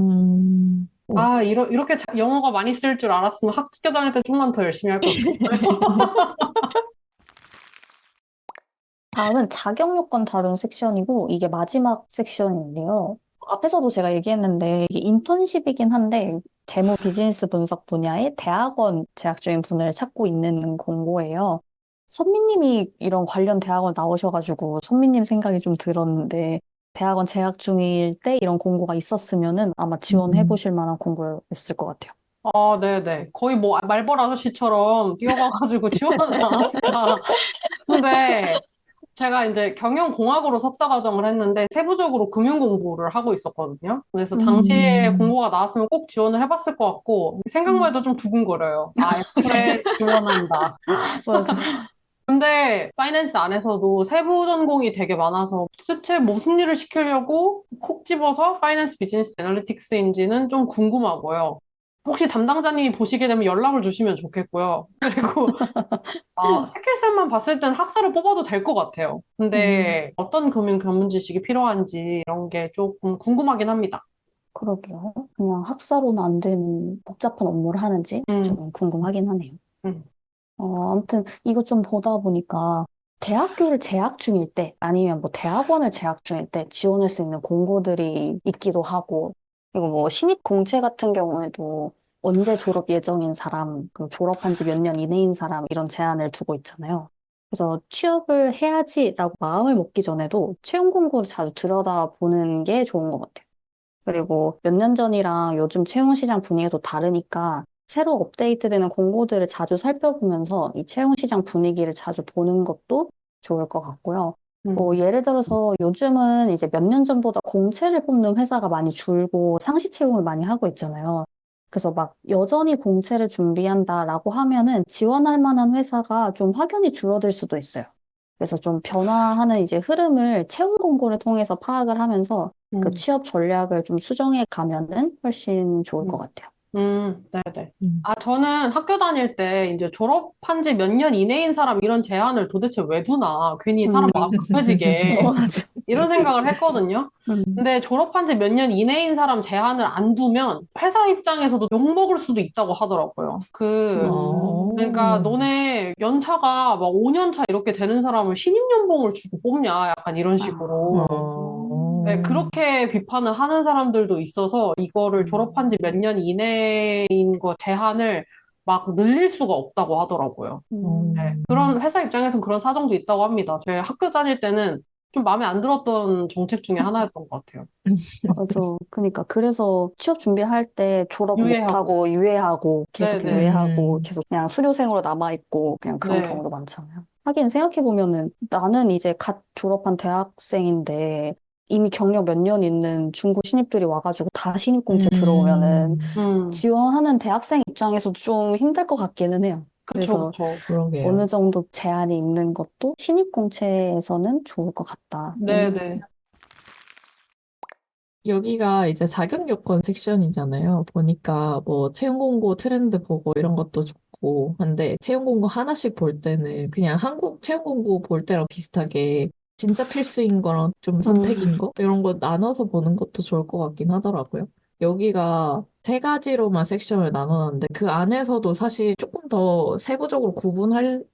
이렇게 영어가 많이 쓸 줄 알았으면 학교 다닐 때 좀만 더 열심히 할 걸 그랬어요. 다음은 자격 요건 다룬 섹션이고, 이게 마지막 섹션인데요. 앞에서도 제가 얘기했는데, 이게 인턴십이긴 한데, 재무 비즈니스 분석 분야의 대학원 재학 중인 분을 찾고 있는 공고예요. 선미님이 이런 관련 대학원 나오셔가지고, 선미님 생각이 좀 들었는데, 대학원 재학 중일 때 이런 공고가 있었으면은 아마 지원해보실 만한 공고였을 것 같아요. 네네. 거의 뭐 말벌 아저씨처럼 뛰어가가지고 지원하지 않았을까 싶은데 제가 이제 경영공학으로 석사과정을 했는데 세부적으로 금융 공부를 하고 있었거든요. 그래서 당시에 공고가 나왔으면 꼭 지원을 해봤을 것 같고 생각만 해도 좀 두근거려요. 애플에 지원한다. 맞아. 근데 파이낸스 안에서도 세부 전공이 되게 많아서 도대체 무슨 일을 시키려고 콕 집어서 파이낸스 비즈니스 애널리틱스인지는 좀 궁금하고요. 혹시 담당자님이 보시게 되면 연락을 주시면 좋겠고요. 그리고 스킬셋만 봤을 땐 학사를 뽑아도 될 것 같아요. 근데 어떤 금융 전문 지식이 필요한지 이런 게 조금 궁금하긴 합니다. 그러게요. 그냥 학사로는 안 되는 복잡한 업무를 하는지 좀 궁금하긴 하네요. 아무튼 이거 좀 보다 보니까 대학교를 재학 중일 때 아니면 뭐 대학원을 재학 중일 때 지원할 수 있는 공고들이 있기도 하고 그리고 뭐 신입 공채 같은 경우에도 언제 졸업 예정인 사람, 그리고 졸업한 지 몇 년 이내인 사람 이런 제한을 두고 있잖아요. 그래서 취업을 해야지라고 마음을 먹기 전에도 채용 공고를 자주 들여다보는 게 좋은 것 같아요. 그리고 몇 년 전이랑 요즘 채용 시장 분위기도 다르니까 새로 업데이트되는 공고들을 자주 살펴보면서 이 채용 시장 분위기를 자주 보는 것도 좋을 것 같고요. 뭐 예를 들어서 요즘은 이제 몇 년 전보다 공채를 뽑는 회사가 많이 줄고 상시 채용을 많이 하고 있잖아요. 그래서 막 여전히 공채를 준비한다라고 하면은 지원할 만한 회사가 좀 확연히 줄어들 수도 있어요. 그래서 좀 변화하는 이제 흐름을 채용 공고를 통해서 파악을 하면서 그 취업 전략을 좀 수정해 가면은 훨씬 좋을 것 같아요. 네네. 음. 저는 학교 다닐 때 이제 졸업한 지 몇 년 이내인 사람 이런 제한을 도대체 왜 두나. 괜히 사람 마음 급해지게. 맞아. 이런 생각을 했거든요. 음. 근데 졸업한 지 몇 년 이내인 사람 제한을 안 두면 회사 입장에서도 욕먹을 수도 있다고 하더라고요. 그러니까 어. 너네 연차가 막 5년 차 이렇게 되는 사람을 신입 연봉을 주고 뽑냐. 약간 이런 식으로. 네, 어. 그렇게 비판을 하는 사람들도 있어서 이거를 졸업한 지 몇 년 이내인 거 제한을 막 늘릴 수가 없다고 하더라고요. 네, 그런 회사 입장에서는 그런 사정도 있다고 합니다. 저희 학교 다닐 때는 좀 마음에 안 들었던 정책 중에 하나였던 것 같아요. 맞아. 그러니까 그래서 취업 준비할 때 졸업 유예하고. 못하고 유예하고 계속 네네. 유예하고 계속 그냥 수료생으로 남아있고 그냥 그런 네. 경우도 많잖아요. 하긴 생각해보면은 나는 이제 갓 졸업한 대학생인데 이미 경력 몇 년 있는 중고 신입들이 와가지고 다 신입공채 들어오면은 지원하는 대학생 입장에서도 좀 힘들 것 같기는 해요. 그쵸, 그래서 그쵸. 그러게요. 어느 정도 제한이 있는 것도 신입공채에서는 좋을 것 같다. 네네. 여기가 이제 자격 요건 섹션이잖아요. 보니까 뭐 채용 공고 트렌드 보고 이런 것도 좋고 한데 채용 공고 하나씩 볼 때는 그냥 한국 채용 공고 볼 때랑 비슷하게 진짜 필수인 거랑 좀 선택인 거 이런 거 나눠서 보는 것도 좋을 것 같긴 하더라고요. 여기가 세 가지로만 섹션을 나눠놨는데 그 안에서도 사실 조금 더 세부적으로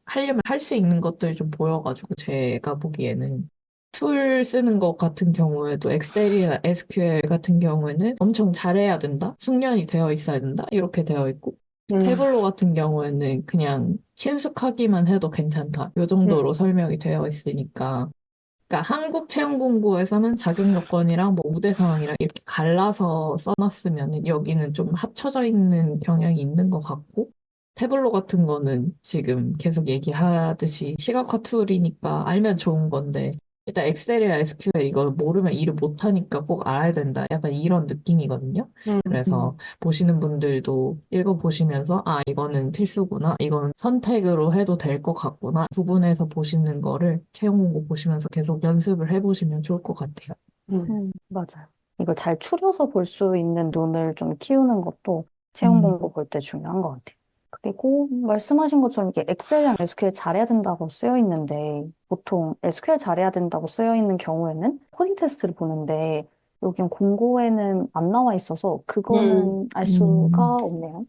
하려면 할 수 있는 것들이 좀 보여가지고 제가 보기에는 툴 쓰는 것 같은 경우에도 엑셀이나 SQL 같은 경우에는 엄청 잘해야 된다? 숙련이 되어 있어야 된다? 이렇게 되어 있고 태블로 같은 경우에는 그냥 친숙하기만 해도 괜찮다. 이 정도로 설명이 되어 있으니까 그러니까 한국 채용 공고에서는 자격 요건이랑 뭐 우대 상황이랑 이렇게 갈라서 써놨으면 여기는 좀 합쳐져 있는 경향이 있는 것 같고 태블로 같은 거는 지금 계속 얘기하듯이 시각화 툴이니까 알면 좋은 건데 일단 엑셀이나 SQL 이걸 모르면 일을 못하니까 꼭 알아야 된다. 약간 이런 느낌이거든요. 그래서 보시는 분들도 읽어보시면서 아, 이거는 필수구나. 이건 선택으로 해도 될 것 같구나. 부분에서 보시는 거를 채용 공고 보시면서 계속 연습을 해보시면 좋을 것 같아요. 맞아요. 이걸 잘 추려서 볼 수 있는 눈을 좀 키우는 것도 채용 공고 볼 때 중요한 것 같아요. 그리고 말씀하신 것처럼 이게 엑셀이랑 SQL 잘해야 된다고 쓰여 있는데 보통 SQL 잘해야 된다고 쓰여 있는 경우에는 코딩 테스트를 보는데 여긴 공고에는 안 나와 있어서 그거는 알 수가 없네요.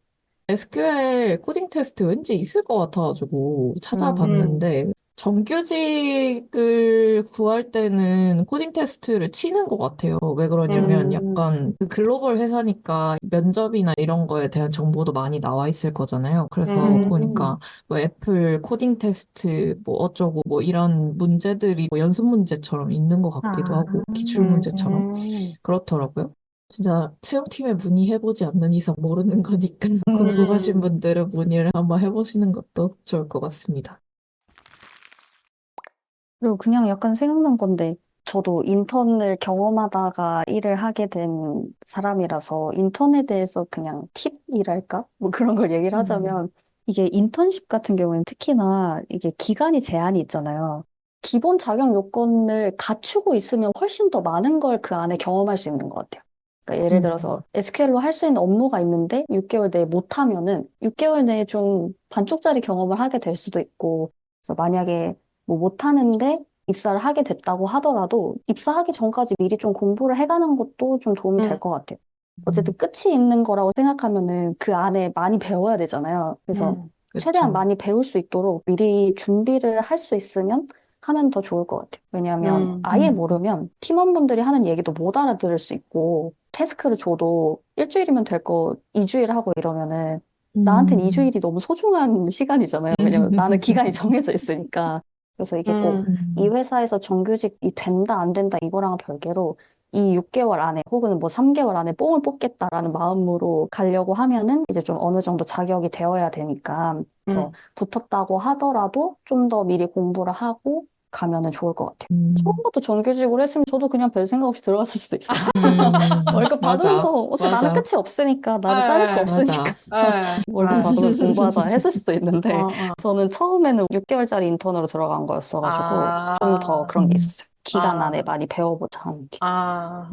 SQL 코딩 테스트 왠지 있을 것 같아가지고 찾아봤는데 정규직을 구할 때는 코딩 테스트를 치는 것 같아요. 왜 그러냐면 약간 그 글로벌 회사니까 면접이나 이런 거에 대한 정보도 많이 나와 있을 거잖아요. 그래서 보니까 뭐 애플 코딩 테스트 뭐 어쩌고 뭐 이런 문제들이 뭐 연습 문제처럼 있는 것 같기도 하고 기출 문제처럼 그렇더라고요. 진짜 채용팀에 문의해보지 않는 이상 모르는 거니까 궁금하신 분들은 문의를 한번 해보시는 것도 좋을 것 같습니다. 그리고 그냥 약간 생각난 건데, 저도 인턴을 경험하다가 일을 하게 된 사람이라서 인턴에 대해서 그냥 팁이랄까? 뭐 그런 걸 얘기를 하자면, 이게 인턴십 같은 경우는 특히나 이게 기간이 제한이 있잖아요. 기본 자격 요건을 갖추고 있으면 훨씬 더 많은 걸 그 안에 경험할 수 있는 것 같아요. 그러니까 예를 들어서 SQL로 할 수 있는 업무가 있는데 6개월 내에 못하면은 6개월 내에 좀 반쪽짜리 경험을 하게 될 수도 있고, 그래서 만약에 뭐 못하는데 입사를 하게 됐다고 하더라도 입사하기 전까지 미리 좀 공부를 해가는 것도 좀 도움이 될 것 같아요. 어쨌든 끝이 있는 거라고 생각하면은 그 안에 많이 배워야 되잖아요. 그래서 최대한 그쵸. 많이 배울 수 있도록 미리 준비를 할 수 있으면 하면 더 좋을 것 같아요. 왜냐하면 아예 모르면 팀원분들이 하는 얘기도 못 알아들을 수 있고 태스크를 줘도 일주일이면 될 거 2주일 하고 이러면은 나한텐 2주일이 너무 소중한 시간이잖아요. 왜냐면 나는 기간이 정해져 있으니까. 그래서 이게 꼭 이 회사에서 정규직이 된다, 안 된다, 이거랑은 별개로 이 6개월 안에 혹은 뭐 3개월 안에 뽕을 뽑겠다라는 마음으로 가려고 하면은 이제 좀 어느 정도 자격이 되어야 되니까 그래서 붙었다고 하더라도 좀 더 미리 공부를 하고 가면은 좋을 것 같아요. 처음부터 정규직으로 했으면 저도 그냥 별 생각 없이 들어갔을 수도 있어요. 월급 맞아. 받으면서 어차피 나는 맞아. 끝이 없으니까 나를 자를 수 없으니까 월급 받으면서 공부하자 했을 수도 있는데 저는 처음에는 6개월짜리 인턴으로 들어간 거였어가지고 좀 더 그런 게 있었어요. 기간 안에 많이 배워보자 하는 게. 맞아.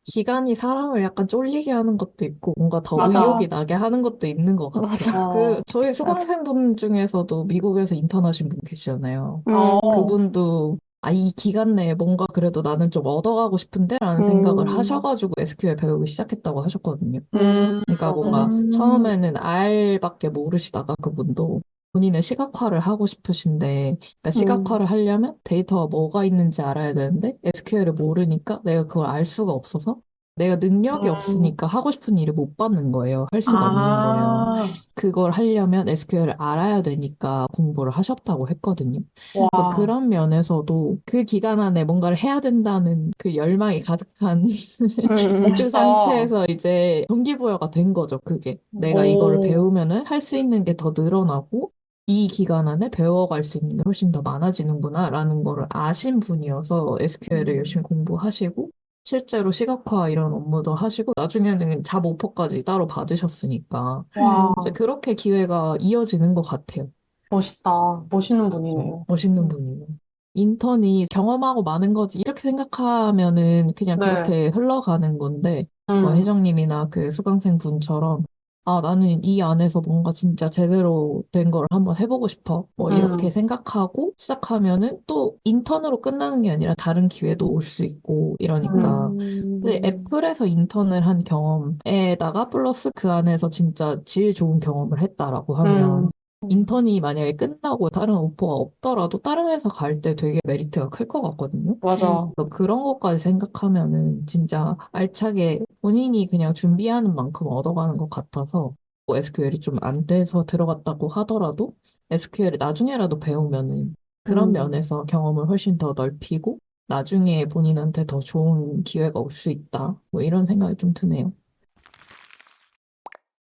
기간이 사람을 약간 쫄리게 하는 것도 있고, 뭔가 더 맞아. 의욕이 나게 하는 것도 있는 것 같아요. 맞아. 저희 수강생분 중에서도 미국에서 인턴하신 분 계시잖아요. 어, 그분도, 이 기간 내에 뭔가 그래도 나는 좀 얻어가고 싶은데? 라는 생각을 하셔가지고 SQL 배우기 시작했다고 하셨거든요. 그러니까 뭔가 처음에는 R밖에 모르시다가 그분도 본인은 시각화를 하고 싶으신데, 그러니까 시각화를 하려면 데이터가 뭐가 있는지 알아야 되는데, SQL을 모르니까 내가 그걸 알 수가 없어서, 내가 능력이 없으니까 하고 싶은 일을 못 받는 거예요. 할 수가 없는 거예요. 그걸 하려면 SQL을 알아야 되니까 공부를 하셨다고 했거든요. 와. 그래서 그런 면에서도 그 기간 안에 뭔가를 해야 된다는 그 열망이 가득한 그 멋있다. 상태에서 이제 동기부여가 된 거죠, 그게. 내가 이거를 오. 배우면은 할 수 있는 게 더 늘어나고, 이 기간 안에 배워갈 수 있는 게 훨씬 더 많아지는구나, 라는 거를 아신 분이어서 SQL을 열심히 공부하시고, 실제로 시각화 이런 업무도 하시고, 나중에는 잡 오퍼까지 따로 받으셨으니까, 와, 이제 그렇게 기회가 이어지는 것 같아요. 멋있다. 멋있는 분이네요. 멋있는 분이에요. 인턴이 경험하고 많은 거지, 이렇게 생각하면은 그냥 네. 그렇게 흘러가는 건데, 음. 혜정님이나 그 수강생 분처럼, 나는 이 안에서 뭔가 진짜 제대로 된 걸 한번 해보고 싶어. 이렇게 생각하고 시작하면은 또 인턴으로 끝나는 게 아니라 다른 기회도 올 수 있고, 이러니까. 근데 애플에서 인턴을 한 경험에다가 플러스 그 안에서 진짜 질 좋은 경험을 했다라고 하면, 인턴이 만약에 끝나고 다른 오퍼가 없더라도 다른 회사 갈 때 되게 메리트가 클 것 같거든요. 맞아. 그래서 그런 것까지 생각하면은 진짜 알차게 본인이 그냥 준비하는 만큼 얻어가는 것 같아서 뭐 SQL이 좀 안 돼서 들어갔다고 하더라도 SQL을 나중에라도 배우면은 그런 면에서 경험을 훨씬 더 넓히고 나중에 본인한테 더 좋은 기회가 올 수 있다. 뭐 이런 생각이 좀 드네요.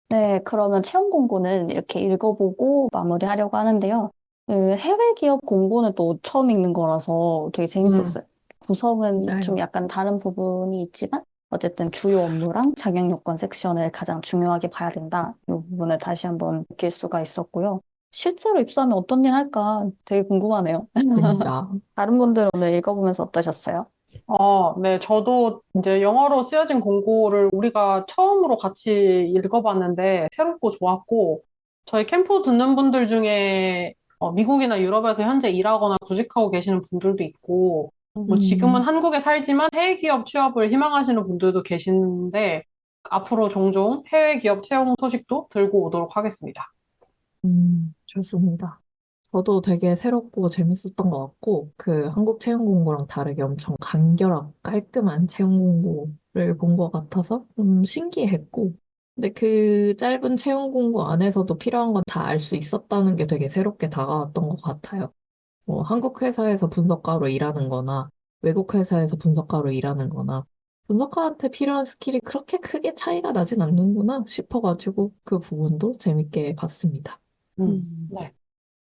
네, 그러면 채용 공고는 이렇게 읽어보고 마무리하려고 하는데요. 해외 기업 공고는 또 처음 읽는 거라서 되게 재밌었어요. 구성은 좀 맞아요. 약간 다른 부분이 있지만 어쨌든 주요 업무랑 자격 요건 섹션을 가장 중요하게 봐야 된다. 이 부분을 다시 한번 느낄 수가 있었고요. 실제로 입사하면 어떤 일 할까 되게 궁금하네요. 진짜. 다른 분들 오늘 읽어보면서 어떠셨어요? 네, 저도 이제 영어로 쓰여진 공고를 우리가 처음으로 같이 읽어봤는데 새롭고 좋았고, 저희 캠프 듣는 분들 중에 미국이나 유럽에서 현재 일하거나 구직하고 계시는 분들도 있고, 뭐 지금은 한국에 살지만 해외 기업 취업을 희망하시는 분들도 계시는데, 앞으로 종종 해외 기업 채용 소식도 들고 오도록 하겠습니다. 좋습니다. 저도 되게 새롭고 재밌었던 것 같고, 그 한국 채용 공고랑 다르게 엄청 간결하고 깔끔한 채용 공고를 본 것 같아서 좀 신기했고, 근데 그 짧은 채용 공고 안에서도 필요한 건 다 알 수 있었다는 게 되게 새롭게 다가왔던 것 같아요. 뭐 한국 회사에서 분석가로 일하는 거나 외국 회사에서 분석가로 일하는 거나 분석가한테 필요한 스킬이 그렇게 크게 차이가 나진 않는구나 싶어가지고 그 부분도 재밌게 봤습니다. 네.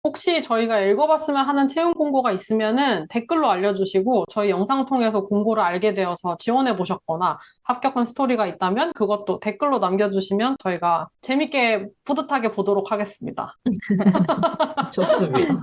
혹시 저희가 읽어봤으면 하는 채용 공고가 있으면은 댓글로 알려주시고 저희 영상 통해서 공고를 알게 되어서 지원해 보셨거나 합격한 스토리가 있다면 그것도 댓글로 남겨주시면 저희가 재밌게 뿌듯하게 보도록 하겠습니다. 좋습니다.